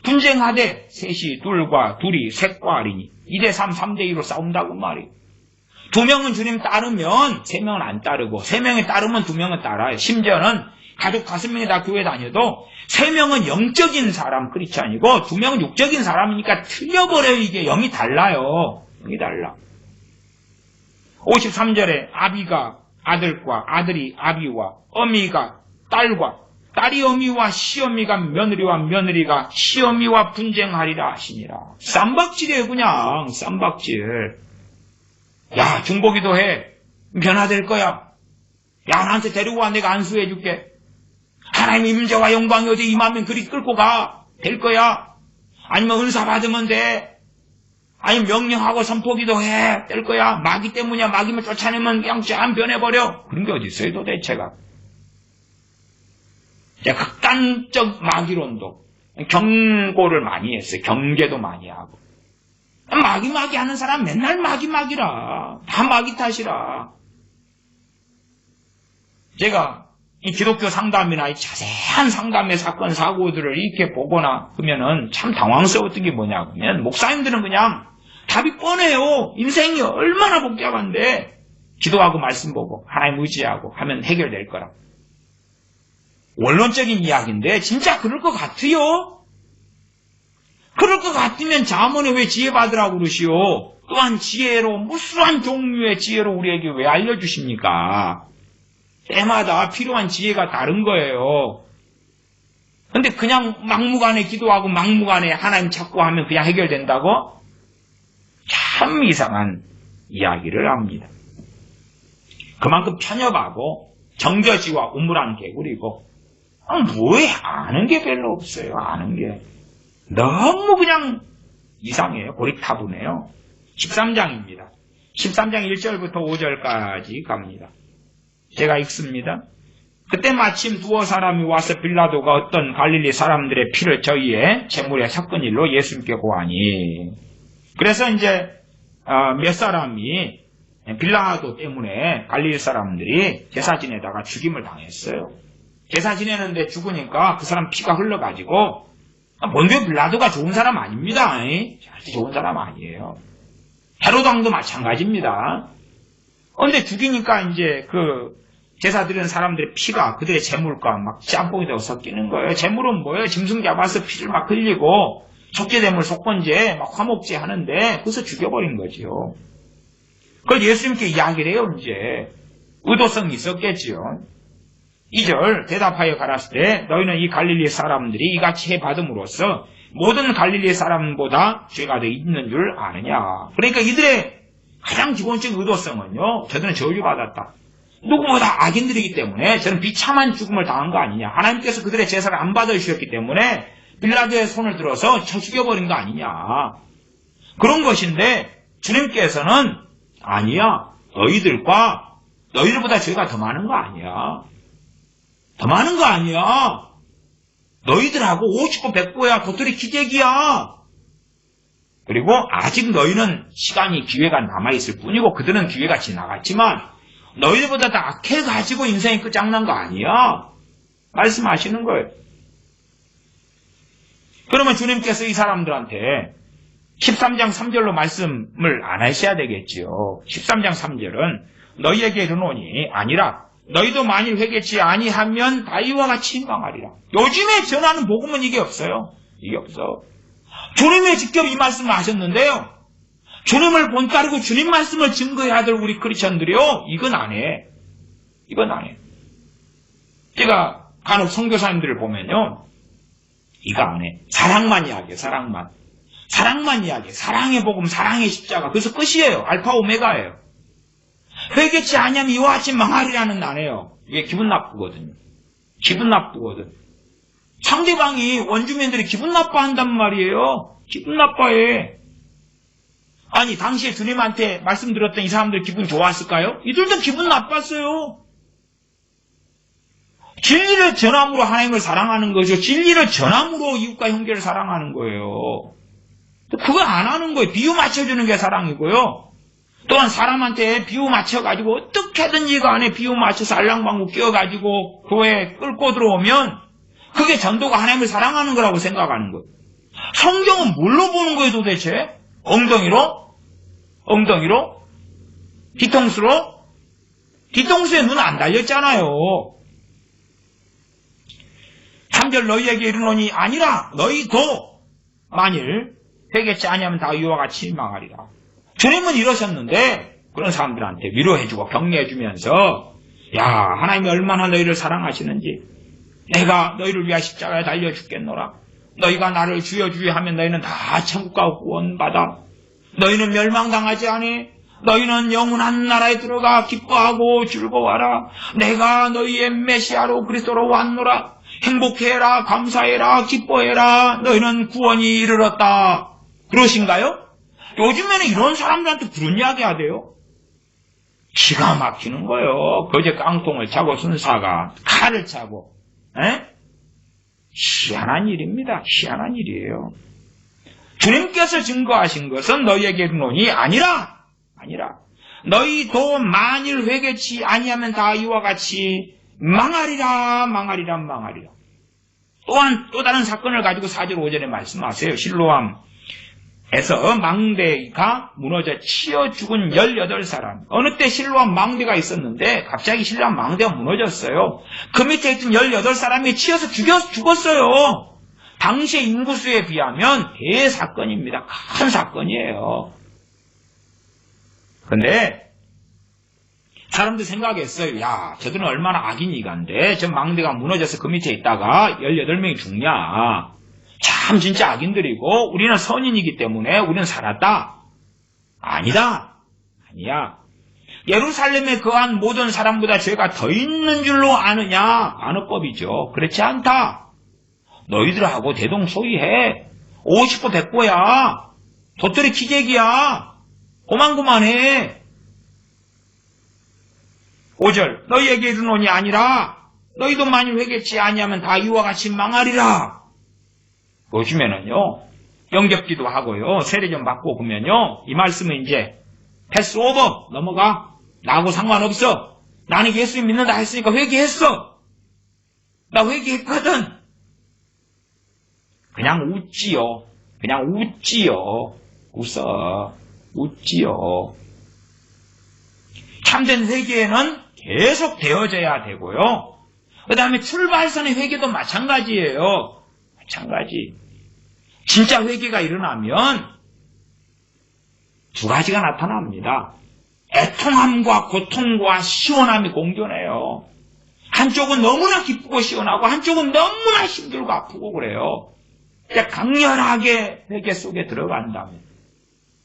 분쟁하되 셋이 둘과 둘이 셋과 아리니 2대3 3대2로 싸운다고 말이에요. 2명은 주님 따르면 3명은 안 따르고 3명이 따르면 2명은 따라요. 심지어는 가족 5명이 다 교회 다녀도 3명은 영적인 사람 크리스찬이고 2명은 육적인 사람이니까 틀려버려요. 이게 영이 달라요. 영이 달라. 53절에 아비가 아들과 아들이 아비와 어미가 딸과 딸이 어미와 시어미가 며느리와 며느리가 시어미와 분쟁하리라 하시니라. 쌈박질이에요. 그냥 쌈박질. 야 중보기도 해. 변화될 거야. 야 나한테 데리고 와. 내가 안수해 줄게. 하나님의 임재와 영광이 어디 임하면 그리 끌고 가. 될 거야. 아니면 은사 받으면 돼. 아니 명령하고 선포기도 해. 뗄 거야. 마귀 때문이야. 마귀만 쫓아내면 그냥 짠 변해버려. 그런 게 어디 있어요 도대체가. 극단적 마귀론도 경고를 많이 했어요. 경계도 많이 하고. 마귀 하는 사람 맨날 마귀라. 다 마귀 탓이라. 제가 이 기독교 상담이나 이 자세한 상담의 사건 사고들을 이렇게 보거나 그러면은 참 당황스러웠던 게 뭐냐 그러면 목사님들은 그냥 답이 뻔해요. 인생이 얼마나 복잡한데 기도하고 말씀 보고 하나님 의지하고 하면 해결될 거라. 원론적인 이야기인데 진짜 그럴 것 같아요. 그럴 것 같으면 잠언에 왜 지혜 받으라고 그러시오. 또한 지혜로 무수한 종류의 지혜로 우리에게 왜 알려주십니까? 때마다 필요한 지혜가 다른 거예요. 근데 그냥 막무가내 기도하고 막무가내 하나님 찾고 하면 그냥 해결된다고? 참 이상한 이야기를 합니다. 그만큼 편협하고 정저지와 우물한 개구리고 뭐에 아는 게 별로 없어요. 아는 게 너무 그냥 이상해요. 고리타분해요. 13장입니다. 13장 1절부터 5절까지 갑니다. 제가 읽습니다. 그때 마침 두어 사람이 와서 빌라도가 어떤 갈릴리 사람들의 피를 저희의 제물에 섞은 일로 예수님께 고하니. 그래서 이제 몇 사람이 빌라도 때문에 갈릴리 사람들이 제사 지내다가 죽임을 당했어요. 제사 지내는데 죽으니까 그 사람 피가 흘러가지고 먼저 빌라도가 좋은 사람 아닙니다. 절대 좋은 사람 아니에요. 헤로드 왕도 마찬가지입니다. 근데 죽이니까 이제 그 제사 드리는 사람들의 피가 그들의 재물과 막 짬뽕이 되고 섞이는 거예요. 재물은 뭐예요? 짐승 잡아서 피를 막 흘리고 속죄제물 속건제 막 화목제 하는데 그래서 죽여버린 거지요. 그걸 예수님께 이야기를 해요. 이제 의도성이 있었겠지요. 2절 대답하여 가라사대 때 너희는 이 갈릴리 사람들이 이같이 해받음으로써 모든 갈릴리 사람보다 죄가 더 있는 줄 아느냐. 그러니까 이들의 가장 기본적인 의도성은요. 저들은 저주받았다. 누구보다 악인들이기 때문에 저는 비참한 죽음을 당한 거 아니냐. 하나님께서 그들의 제사를 안 받아주셨기 때문에 빌라도의 손을 들어서 쳐 죽여버린 거 아니냐. 그런 것인데 주님께서는 아니야. 너희들보다 죄가 더 많은 거 아니야. 더 많은 거 아니야. 너희들하고 50고 100고야. 도토리 기적이야. 그리고 아직 너희는 시간이 기회가 남아있을 뿐이고 그들은 기회가 지나갔지만 너희들보다 다 악해가지고 인생이 끝장난 거 아니야. 말씀하시는 거예요. 그러면 주님께서 이 사람들한테 13장 3절로 말씀을 안 하셔야 되겠지요. 13장 3절은 너희에게 이르노니 아니라 너희도 만일 회개치 아니하면 다 이와 같이 망하리라. 요즘에 전하는 복음은 이게 없어요. 이게 없어. 주님이 직접 이 말씀을 하셨는데요. 주님을 본따르고 주님 말씀을 증거해야 될 우리 크리스천들이요. 이건 안 해. 이건 안 해. 제가 간혹 선교사님들을 보면요. 이거 안 해. 사랑만 이야기해. 사랑만. 사랑만 이야기해. 사랑의 복음, 사랑의 십자가. 그래서 끝이에요. 알파 오메가예요. 회개치 아니하면 이와 같이 망하리라는 안 해요. 이게 기분 나쁘거든요. 기분 나쁘거든. 상대방이 원주민들이 기분 나빠한단 말이에요. 기분 나빠해. 아니 당시에 주님한테 말씀드렸던 이 사람들 기분 좋았을까요? 이들도 기분 나빴어요. 진리를 전함으로 하나님을 사랑하는 것이죠. 진리를 전함으로 이웃과 형제를 사랑하는 거예요. 그거 안 하는 거예요. 비유 맞춰주는 게 사랑이고요. 또한 사람한테 비유 맞춰가지고 어떻게든지 간에 비유 맞춰서 알랑방구 끼워가지고 교회에 끌고 들어오면 그게 전도가 하나님을 사랑하는 거라고 생각하는 거예요. 성경은 뭘로 보는 거예요 도대체? 엉덩이로? 엉덩이로? 뒤통수로? 뒤통수에 눈 안 달렸잖아요. 3절 너희에게 이르노니 아니라 너희도 만일 회개치 아니하면 다 이와 같이 망하리라. 주님은 이러셨는데 그런 사람들한테 위로해주고 격려해주면서 야 하나님이 얼마나 너희를 사랑하시는지 내가 너희를 위하여 십자가에 달려 죽겠노라. 너희가 나를 주여 주여 하면 너희는 다 천국과 구원받아. 너희는 멸망당하지 아니. 너희는 영원한 나라에 들어가 기뻐하고 즐거워하라. 내가 너희의 메시아로 그리스도로 왔노라. 행복해라 감사해라 기뻐해라. 너희는 구원이 이르렀다. 그러신가요? 요즘에는 이런 사람들한테 그런 이야기 하대요. 기가 막히는 거예요. 거제 깡통을 차고 순사가 칼을 차고. 희한한 일입니다. 희한한 일이에요. 주님께서 증거하신 것은 너희에게 이르노니 아니라 너희도 만일 회개치 아니하면 다 이와 같이 망하리라. 또한 또 다른 사건을 가지고 4절 5절에 말씀하세요. 실로암에서 망대가 무너져 치여 죽은 18사람. 어느 때 실로암 망대가 있었는데 갑자기 실로암 망대가 무너졌어요. 그 밑에 있던 18사람이 치여서 죽었어요. 당시의 인구수에 비하면 대사건입니다. 큰 사건이에요. 그런데 사람들 생각했어요. 야, 저들은 얼마나 악인이간데 저 망대가 무너져서 그 밑에 있다가 18명이 죽냐. 참 진짜 악인들이고 우리는 선인이기 때문에 우리는 살았다. 아니야. 예루살렘에 거한 모든 사람보다 죄가 더 있는 줄로 아느냐. 반어법이죠. 그렇지 않다. 너희들하고 대동소이해. 50보 100보야. 도토리 기계기야. 고만고만해. 5절 너희에게 이르노니 아니라 너희도 만일 회개치 아니하면 다 이와 같이 망하리라. 보시면은요 영접기도 하고요 세례 좀 받고 보면요 이 말씀은 이제 패스 오버 넘어가. 나하고 상관없어. 나는 예수님 믿는다 했으니까 회개했어. 나 회개했거든. 그냥 웃지요. 웃지요. 참된 회개는 계속 되어져야 되고요. 그 다음에 출발선의 회개도 마찬가지예요. 진짜 회개가 일어나면 두 가지가 나타납니다. 애통함과 고통과 시원함이 공존해요. 한쪽은 너무나 기쁘고 시원하고 한쪽은 너무나 힘들고 아프고 그래요. 강렬하게 회개 속에 들어간다면,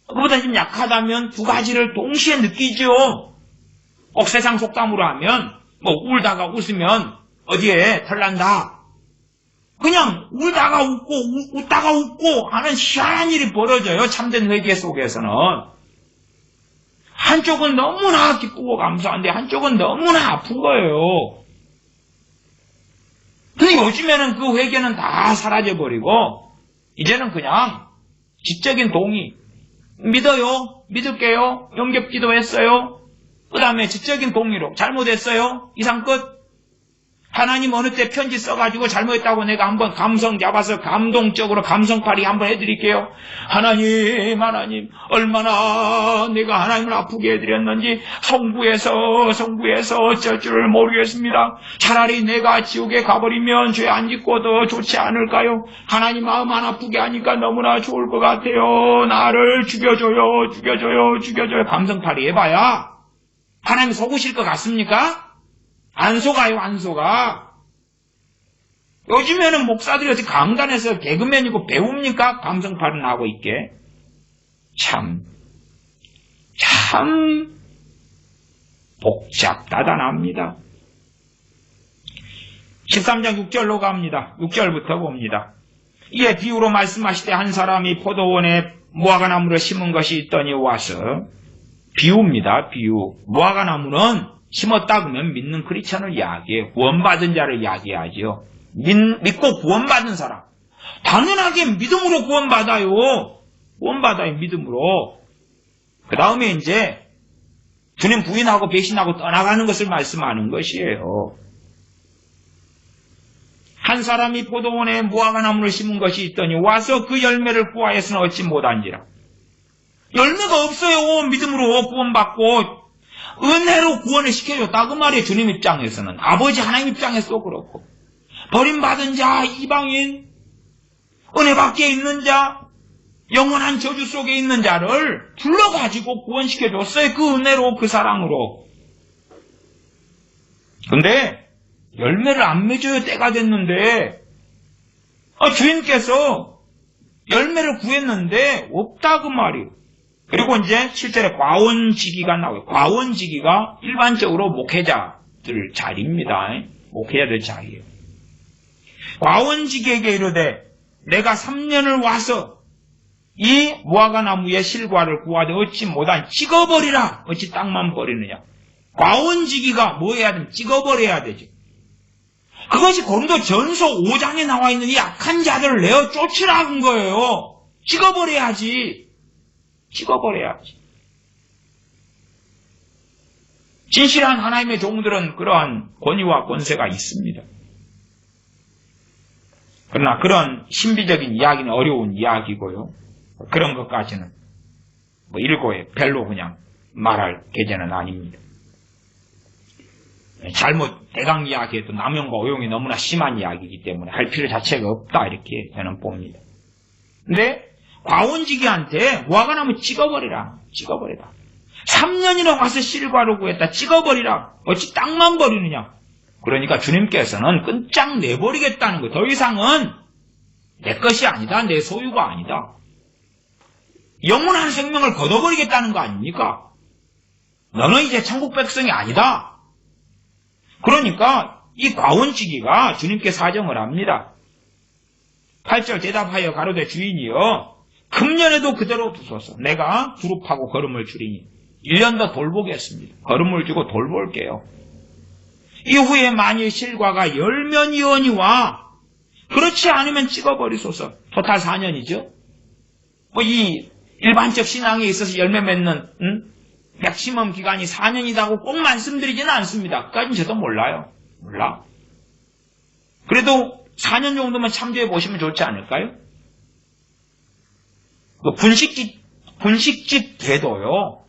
그보다 좀 약하다면 두 가지를 동시에 느끼죠. 꼭 세상 속담으로 하면 울다가 웃으면 어디에 털난다. 그냥 울다가 웃고 웃다가 웃고 하는 희한한 일이 벌어져요. 참된 회개 속에서는. 한쪽은 너무나 기쁘고 감사한데 한쪽은 너무나 아픈 거예요. 근데 요즘에는 그 회개는 다 사라져버리고 이제는 그냥 지적인 동의. 믿어요. 믿을게요. 영접기도 했어요. 그 다음에 지적인 동의로 잘못했어요. 이상 끝. 하나님 어느 때 편지 써가지고 잘못했다고 내가 한번 감성 잡아서 감동적으로 감성팔이 한번 해드릴게요. 하나님 얼마나 내가 하나님을 아프게 해드렸는지 성부에서 어쩔 줄을 모르겠습니다. 차라리 내가 지옥에 가버리면 죄 안 짓고 더 좋지 않을까요? 하나님 마음 안 아프게 하니까 너무나 좋을 것 같아요. 나를 죽여줘요. 감성팔이 해봐야 하나님 속으실 것 같습니까? 안 속아요, 안 속아. 요즘에는 목사들이 어떻게 강단에서 개그맨이고 배웁니까? 감성팔은 하고 있게. 참 복잡다단합니다. 13장 6절로 갑니다. 6절부터 봅니다. 이에 비유로 말씀하시되 한 사람이 포도원에 무화과나무를 심은 것이 있더니 와서, 비유입니다. 비유. 무화과나무는 심었다 그러면 믿는 크리스천을 이야기해. 구원받은 자를 이야기하죠. 믿고 구원받은 사람. 당연하게 믿음으로 구원받아요. 믿음으로. 그 다음에 이제 주님 부인하고 배신하고 떠나가는 것을 말씀하는 것이에요. 한 사람이 포도원에 무화과나무를 심은 것이 있더니 와서 그 열매를 구하여서는 얻지 못한지라. 열매가 없어요. 믿음으로 구원받고 은혜로 구원을 시켜줬다. 그 말이에요. 주님 입장에서는. 아버지 하나님 입장에서도 그렇고. 버림받은 자, 이방인, 은혜 밖에 있는 자, 영원한 저주 속에 있는 자를 불러가지고 구원시켜줬어요. 그 은혜로, 그 사랑으로. 근데 열매를 안 맺어요. 때가 됐는데 주인께서 열매를 구했는데 없다 그 말이에요. 그리고 이제 7절에 과원지기가 나와요. 과원지기가 일반적으로 목회자들 자리입니다. 목회자들 자리예요. 과원지기에게 이르되 내가 3년을 와서 이 무화과나무의 실과를 구하되 얻지 못한 찍어버리라. 어찌 땅만 버리느냐. 과원지기가 뭐 해야 되면 찍어버려야 되지. 그것이 고린도 전서 5장에 나와 있는 이 악한 자들을 내어 쫓으라는 거예요. 찍어버려야지. 찍어버려야지. 진실한 하나님의 종들은 그러한 권위와 권세가 있습니다. 그러나 그런 신비적인 이야기는 어려운 이야기고요. 그런 것까지는 일고에 별로 그냥 말할 계제는 아닙니다. 잘못 대강 이야기해도 남용과 오용이 너무나 심한 이야기이기 때문에 할 필요 자체가 없다 이렇게 저는 봅니다. 근데 과원지기한테 무화과나무 찍어버리라. 찍어버리라. 3년이나 와서 실과를 구했다. 찍어버리라. 어찌 땅만 버리느냐. 그러니까 주님께서는 끈짝 내버리겠다는 거예요. 더 이상은 내 것이 아니다. 내 소유가 아니다. 영원한 생명을 걷어버리겠다는 거 아닙니까? 너는 이제 천국 백성이 아니다. 그러니까 이 과원지기가 주님께 사정을 합니다. 8절 대답하여 가로되 주인이여 금년에도 그대로 두소서. 내가 두릅하고 거름을 주리니 1년 더 돌보겠습니다. 거름을 주고 돌볼게요. 이후에 만일 실과가 열면이오니와 그렇지 않으면 찍어버리소서. 토탈 4년이죠. 이 일반적 신앙에 있어서 열매 맺는 맥시멈 기간이 4년이라고 꼭 말씀드리지는 않습니다. 그까지는 저도 몰라요. 몰라. 그래도 4년 정도만 참조해 보시면 좋지 않을까요? 분식집 개도요.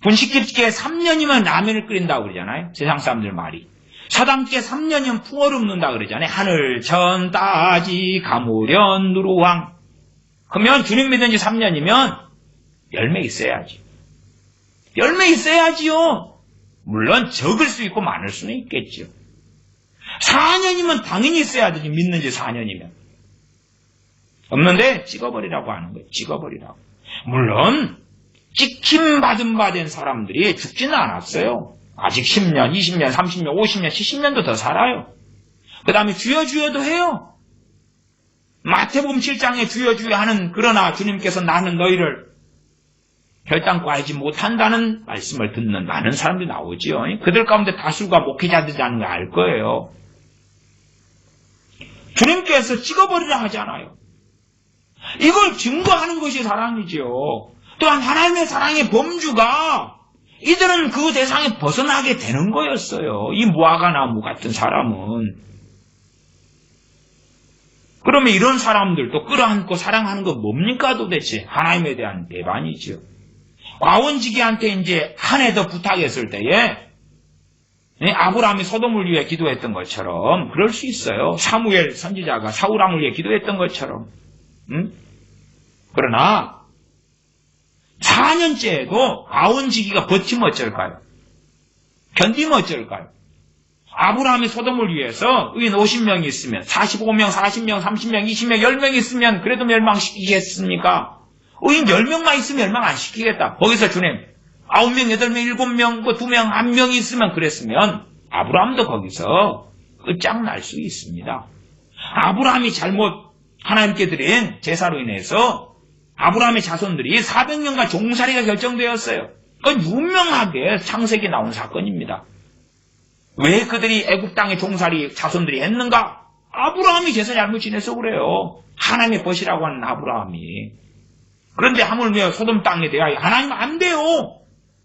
분식집게 3년이면 라면을 끓인다고 그러잖아요. 세상 사람들 말이. 사당께 3년이면 풍어를 읊는다고 그러잖아요. 하늘 천 따지 가무련 누루왕. 그러면 주님 믿은 지 3년이면 열매 있어야지. 열매 있어야지요. 물론 적을 수 있고 많을 수는 있겠죠. 4년이면 당연히 있어야 되지. 믿는 지 4년이면. 없는데 찍어버리라고 하는 거예요. 찍어버리라고. 물론 찍힘 받은 바 된 사람들이 죽지는 않았어요. 아직 10년, 20년, 30년, 50년, 70년도 더 살아요. 그 다음에 주여 주여도 해요. 마태복음 7장에 주여 주여 하는 그러나 주님께서 나는 너희를 결단코 알지 못한다는 말씀을 듣는 많은 사람들이 나오지요. 그들 가운데 다수가 목회자들이라는 걸 알 거예요. 주님께서 찍어버리라 하잖아요. 이걸 증거하는 것이 사랑이지요. 또한 하나님의 사랑의 범주가 이들은 그 대상에 벗어나게 되는 거였어요. 이 무화과나무 같은 사람은. 그러면 이런 사람들도 끌어안고 사랑하는 건 뭡니까 도대체? 하나님에 대한 배반이죠. 과원지기한테 이제 한 해 더 부탁했을 때에 아브라함이 소돔을 위해 기도했던 것처럼 그럴 수 있어요. 사무엘 선지자가 사울왕을 위해 기도했던 것처럼. 그러나 4년째에도 과원지기가 버티면 어쩔까요? 견디면 어쩔까요? 아브라함이 소돔을 위해서 의인 50명이 있으면 45명, 40명, 30명, 20명, 10명 있으면 그래도 멸망시키겠습니까? 의인 10명만 있으면 멸망 안 시키겠다. 거기서 주님 9명, 8명, 7명, 2명, 1명이 있으면 그랬으면 아브라함도 거기서 끝장날 수 있습니다. 아브라함이 잘못 하나님께 드린 제사로 인해서 아브라함의 자손들이 400년간 종살이가 결정되었어요. 그건 유명하게 창세기에 나온 사건입니다. 왜 그들이 애굽 땅의 종살이 자손들이 했는가? 아브라함이 제사 잘못 지내서 그래요. 하나님의 벗이라고 하는 아브라함이. 그런데 하물며 소돔 땅에 대하여 하나님 안 돼요.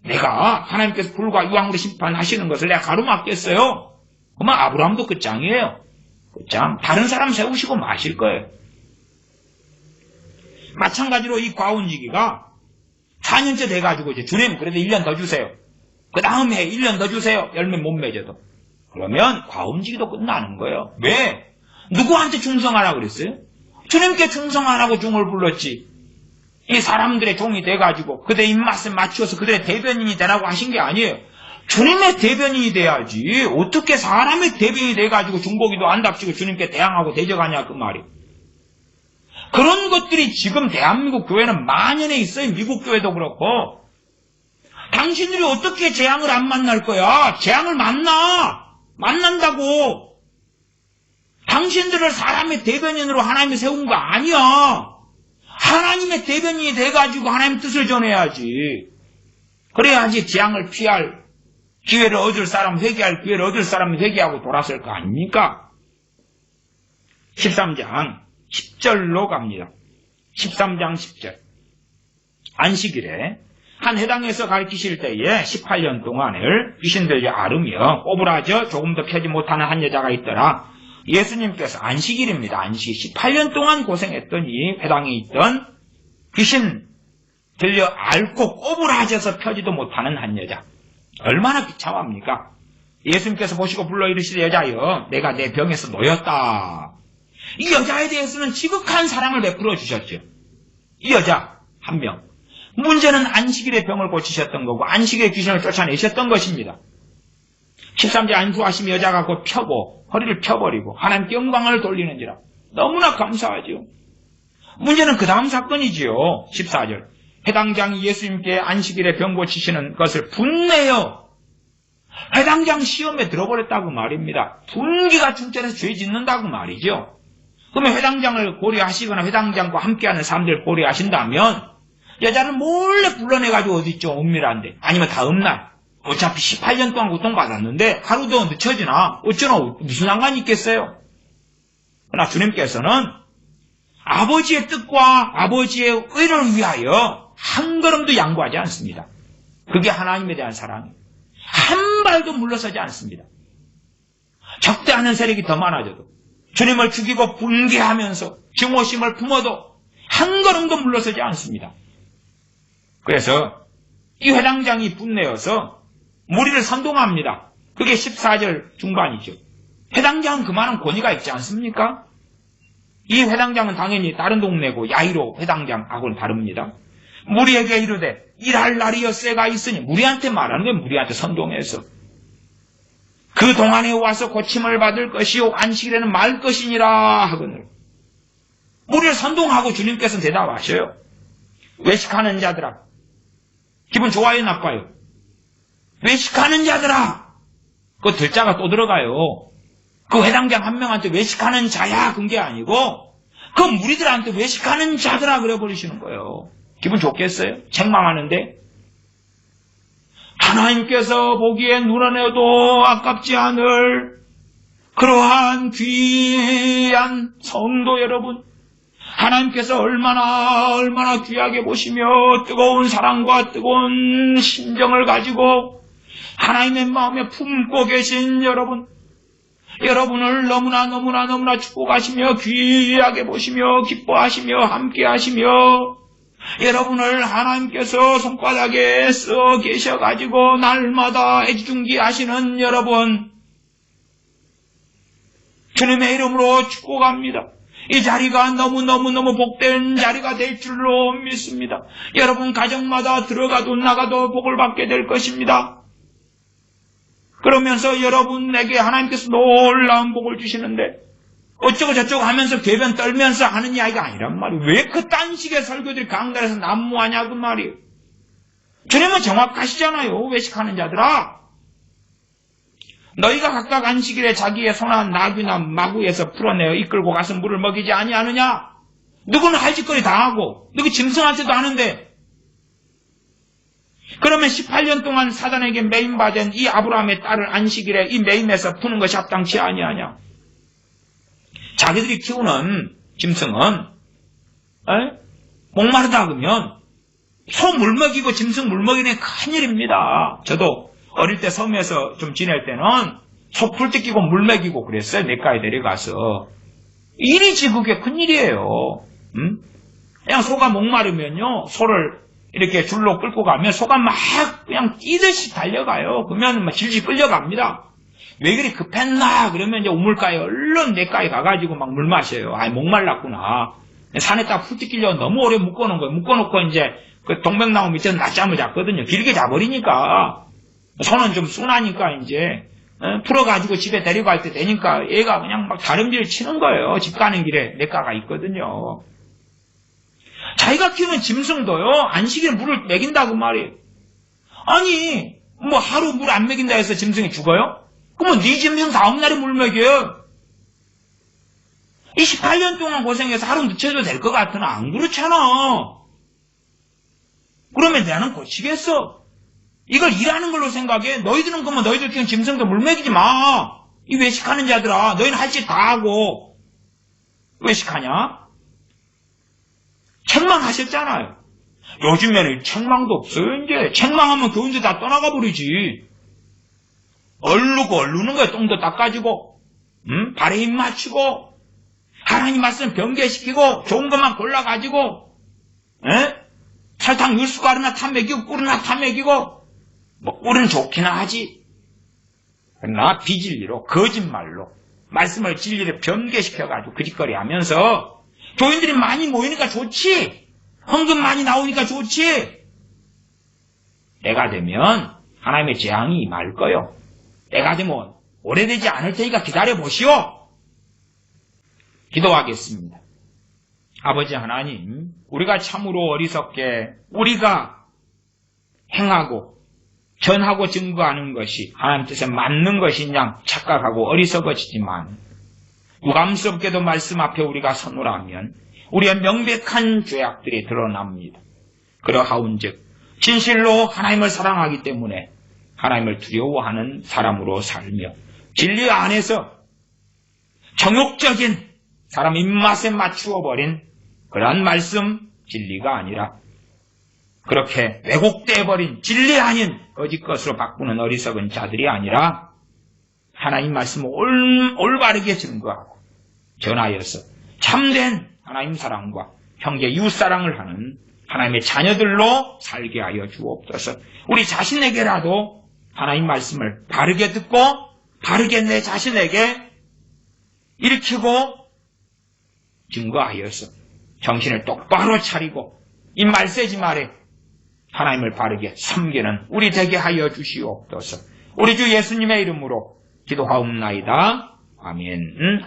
내가 하나님께서 불과 유황으로 심판하시는 것을 내가 가로막겠어요. 그러면 아브라함도 끝장이에요. 끝장. 다른 사람 세우시고 마실 거예요. 마찬가지로 이 과원지기가 4년째 돼가지고 이제 주님 그래도 1년 더 주세요. 그 다음에 1년 더 주세요. 열매 못 맺어도. 그러면 과원지기도 끝나는 거예요. 왜? 누구한테 충성하라고 그랬어요? 주님께 충성하라고 종을 불렀지. 이 사람들의 종이 돼가지고 그들의 입맛에 맞추어서 그들의 대변인이 되라고 하신 게 아니에요. 주님의 대변인이 돼야지. 어떻게 사람의 대변인이 돼가지고 중보기도 안 답지고 주님께 대항하고 대적하냐 그 말이에요. 그런 것들이 지금 대한민국 교회는 만연해 있어요. 미국 교회도 그렇고. 당신들이 어떻게 재앙을 안 만날 거야? 재앙을 만난다고. 당신들을 사람의 대변인으로 하나님이 세운 거 아니야. 하나님의 대변인이 돼가지고 하나님 뜻을 전해야지. 그래야지 재앙을 피할 기회를 얻을 사람 회개할 기회를 얻을 사람이 회개하고 돌아설 거 아닙니까? 13장 10절로 갑니다. 13장 10절. 안식일에 한 회당에서 가르치실 때에 18년 동안을 귀신들이 앓으며 꼬부라져 조금 더 펴지 못하는 한 여자가 있더라. 예수님께서 안식일입니다. 안식 18년 동안 고생했더니 회당에 있던 귀신 들려 앓고 꼬부라져서 펴지도 못하는 한 여자. 얼마나 비참합니까? 예수님께서 보시고 불러 이르시되 여자여 내가 내 병에서 놓였다. 이 여자에 대해서는 지극한 사랑을 베풀어 주셨죠. 이 여자 한 명. 문제는 안식일에 병을 고치셨던 거고 안식일에 귀신을 쫓아내셨던 것입니다. 13절 안수하시며 여자가 곧 펴고 허리를 펴버리고 하나님께 영광을 돌리는지라. 너무나 감사하죠. 문제는 그 다음 사건이지요. 14절 회당장이 예수님께 안식일에 병 고치시는 것을 분내어 회당장 시험에 들어버렸다고 말입니다. 분기가 충천해서 죄 짓는다고 말이죠. 그러면 회당장을 고려하시거나 회당장과 함께하는 사람들을 고려하신다면 여자를 몰래 불러내가지고 어디있죠? 은밀한데. 아니면 다음날. 어차피 18년 동안 고통받았는데 하루도 늦춰지나 어쩌나 무슨 상관이 있겠어요? 그러나 주님께서는 아버지의 뜻과 아버지의 의를 위하여 한 걸음도 양보하지 않습니다. 그게 하나님에 대한 사랑이에요. 한 발도 물러서지 않습니다. 적대하는 세력이 더 많아져도 주님을 죽이고 분개하면서 증오심을 품어도 한 걸음도 물러서지 않습니다. 그래서 이 회당장이 분내어서 무리를 선동합니다. 그게 14절 중반이죠. 회당장은 그만한 권위가 있지 않습니까? 이 회당장은 당연히 다른 동네고 야이로 회당장하고는 다릅니다. 무리에게 이르되 일할 날이었새가 있으니 무리한테 말하는 게 무리한테 선동해서 그 동안에 와서 고침을 받을 것이요 안식일에는 말 것이니라 하거늘. 무리를 선동하고 주님께서는 대답하셔요. 외식하는 자들아. 기분 좋아요 나빠요? 외식하는 자들아. 그 들자가 또 들어가요. 그 회당장 한 명한테 외식하는 자야 그런 게 아니고 그 무리들한테 외식하는 자들아 그래버리시는 거예요. 기분 좋겠어요? 책망하는데 하나님께서 보기에 눈안에도 아깝지 않을 그러한 귀한 성도 여러분, 하나님께서 얼마나 귀하게 보시며 뜨거운 사랑과 뜨거운 심정을 가지고 하나님의 마음에 품고 계신 여러분을 너무나 축복하시며 귀하게 보시며 기뻐하시며 함께하시며 여러분을 하나님께서 손바닥에 써 계셔가지고 날마다 애지중지하시는 여러분, 주님의 이름으로 축복합니다. 이 자리가 너무너무 복된 자리가 될 줄로 믿습니다. 여러분 가정마다 들어가도 나가도 복을 받게 될 것입니다. 그러면서 여러분에게 하나님께서 놀라운 복을 주시는데 어쩌고 저쩌고 하면서 궤변 떨면서 하는 이야기가 아니란 말이에요. 왜 그딴 식의 설교들이 강단에서 난무하냐 그 말이에요. 주님은 정확하시잖아요. 외식하는 자들아, 너희가 각각 안식일에 자기의 손한 나귀나 마구에서 풀어내어 이끌고 가서 물을 먹이지 아니하느냐? 누구는 할 짓거리 다 하고 누구 짐승할 때도 하는데, 그러면 18년 동안 사단에게 매임받은 이 아브라함의 딸을 안식일에 이 매임에서 푸는 것이 합당치 아니하냐? 자기들이 키우는 짐승은 목마르다 그러면 소 물 먹이고 짐승 물 먹이는 큰일입니다. 저도 어릴 때 섬에서 좀 지낼 때는 소 풀 뜯기고 물 먹이고 그랬어요. 냇가에 내려가서. 일이지 그게 큰일이에요. 그냥 소가 목마르면요, 소를 이렇게 줄로 끌고 가면 소가 막 그냥 뛰듯이 달려가요. 그러면 막 질질 끌려갑니다. 왜 그리 급했나? 그러면 이제 우물가에 얼른 냇가에 가가지고 막 물 마셔요. 아이, 목말랐구나. 산에다 풀 뜯기려고 너무 오래 묶어놓은 거예요. 묶어놓고 이제 그 동백나무 밑에서 낮잠을 잤거든요. 길게 자버리니까. 소는 좀 순하니까 이제 풀어가지고 집에 데려갈 때 되니까 얘가 그냥 막 다름질 치는 거예요. 집 가는 길에 냇가가 있거든요. 자기가 키우는 짐승도요, 안식일에 물을 먹인다고 말이에요. 아니, 뭐 하루 물 안 먹인다 해서 짐승이 죽어요? 그러면 네 짐승 다음날에 물 먹여요. 18년 동안 고생해서 하루 늦춰도 될 것 같으나 안 그렇잖아. 그러면 나는 고치겠어. 이걸 일하는 걸로 생각해. 너희들은 그러면 너희들 키운 짐승도 물먹이지 마. 이 외식하는 자들아. 너희는 할 짓 다 하고 외식하냐? 책망하셨잖아요. 요즘에는 책망도 없어요. 이제 책망하면 교인들 다 떠나가 버리지. 얼르는 거야. 똥도 닦아주고 발에 힘 맞추고 하나님 말씀 변개시키고 좋은 것만 골라가지고 설탕 육수가루나 타 먹이고 꿀이나 타 먹이고 뭐 꿀은 좋기나 하지. 그러나 비진리로 거짓말로 말씀을 진리로 변개시켜가지고 그짓거리 하면서 교인들이 많이 모이니까 좋지. 헌금 많이 나오니까 좋지. 때가 되면 하나님의 재앙이 임할 거요. 때가 되면 오래되지 않을 테니까 기다려보시오. 기도하겠습니다. 아버지 하나님, 우리가 참으로 어리석게 우리가 행하고 전하고 증거하는 것이 하나님 뜻에 맞는 것이냐 착각하고 어리석어지지만 유감스럽게도 말씀 앞에 우리가 서노라면 우리의 명백한 죄악들이 드러납니다. 그러하온즉 진실로 하나님을 사랑하기 때문에 하나님을 두려워하는 사람으로 살며 진리 안에서 정욕적인 사람 입맛에 맞추어 버린 그러한 말씀 진리가 아니라 그렇게 왜곡되어버린 진리 아닌 거짓 것으로 바꾸는 어리석은 자들이 아니라 하나님 말씀을 올바르게 증거하고 전하여서 참된 하나님 사랑과 형제 이웃사랑을 하는 하나님의 자녀들로 살게 하여 주옵소서. 우리 자신에게라도 하나님 말씀을 바르게 듣고 바르게 내 자신에게 일으키고 증거하여서 정신을 똑바로 차리고 이 말세지 말에 하나님을 바르게 섬기는 우리 되게 하여 주시옵소서. 우리 주 예수님의 이름으로 기도하옵나이다. 아멘.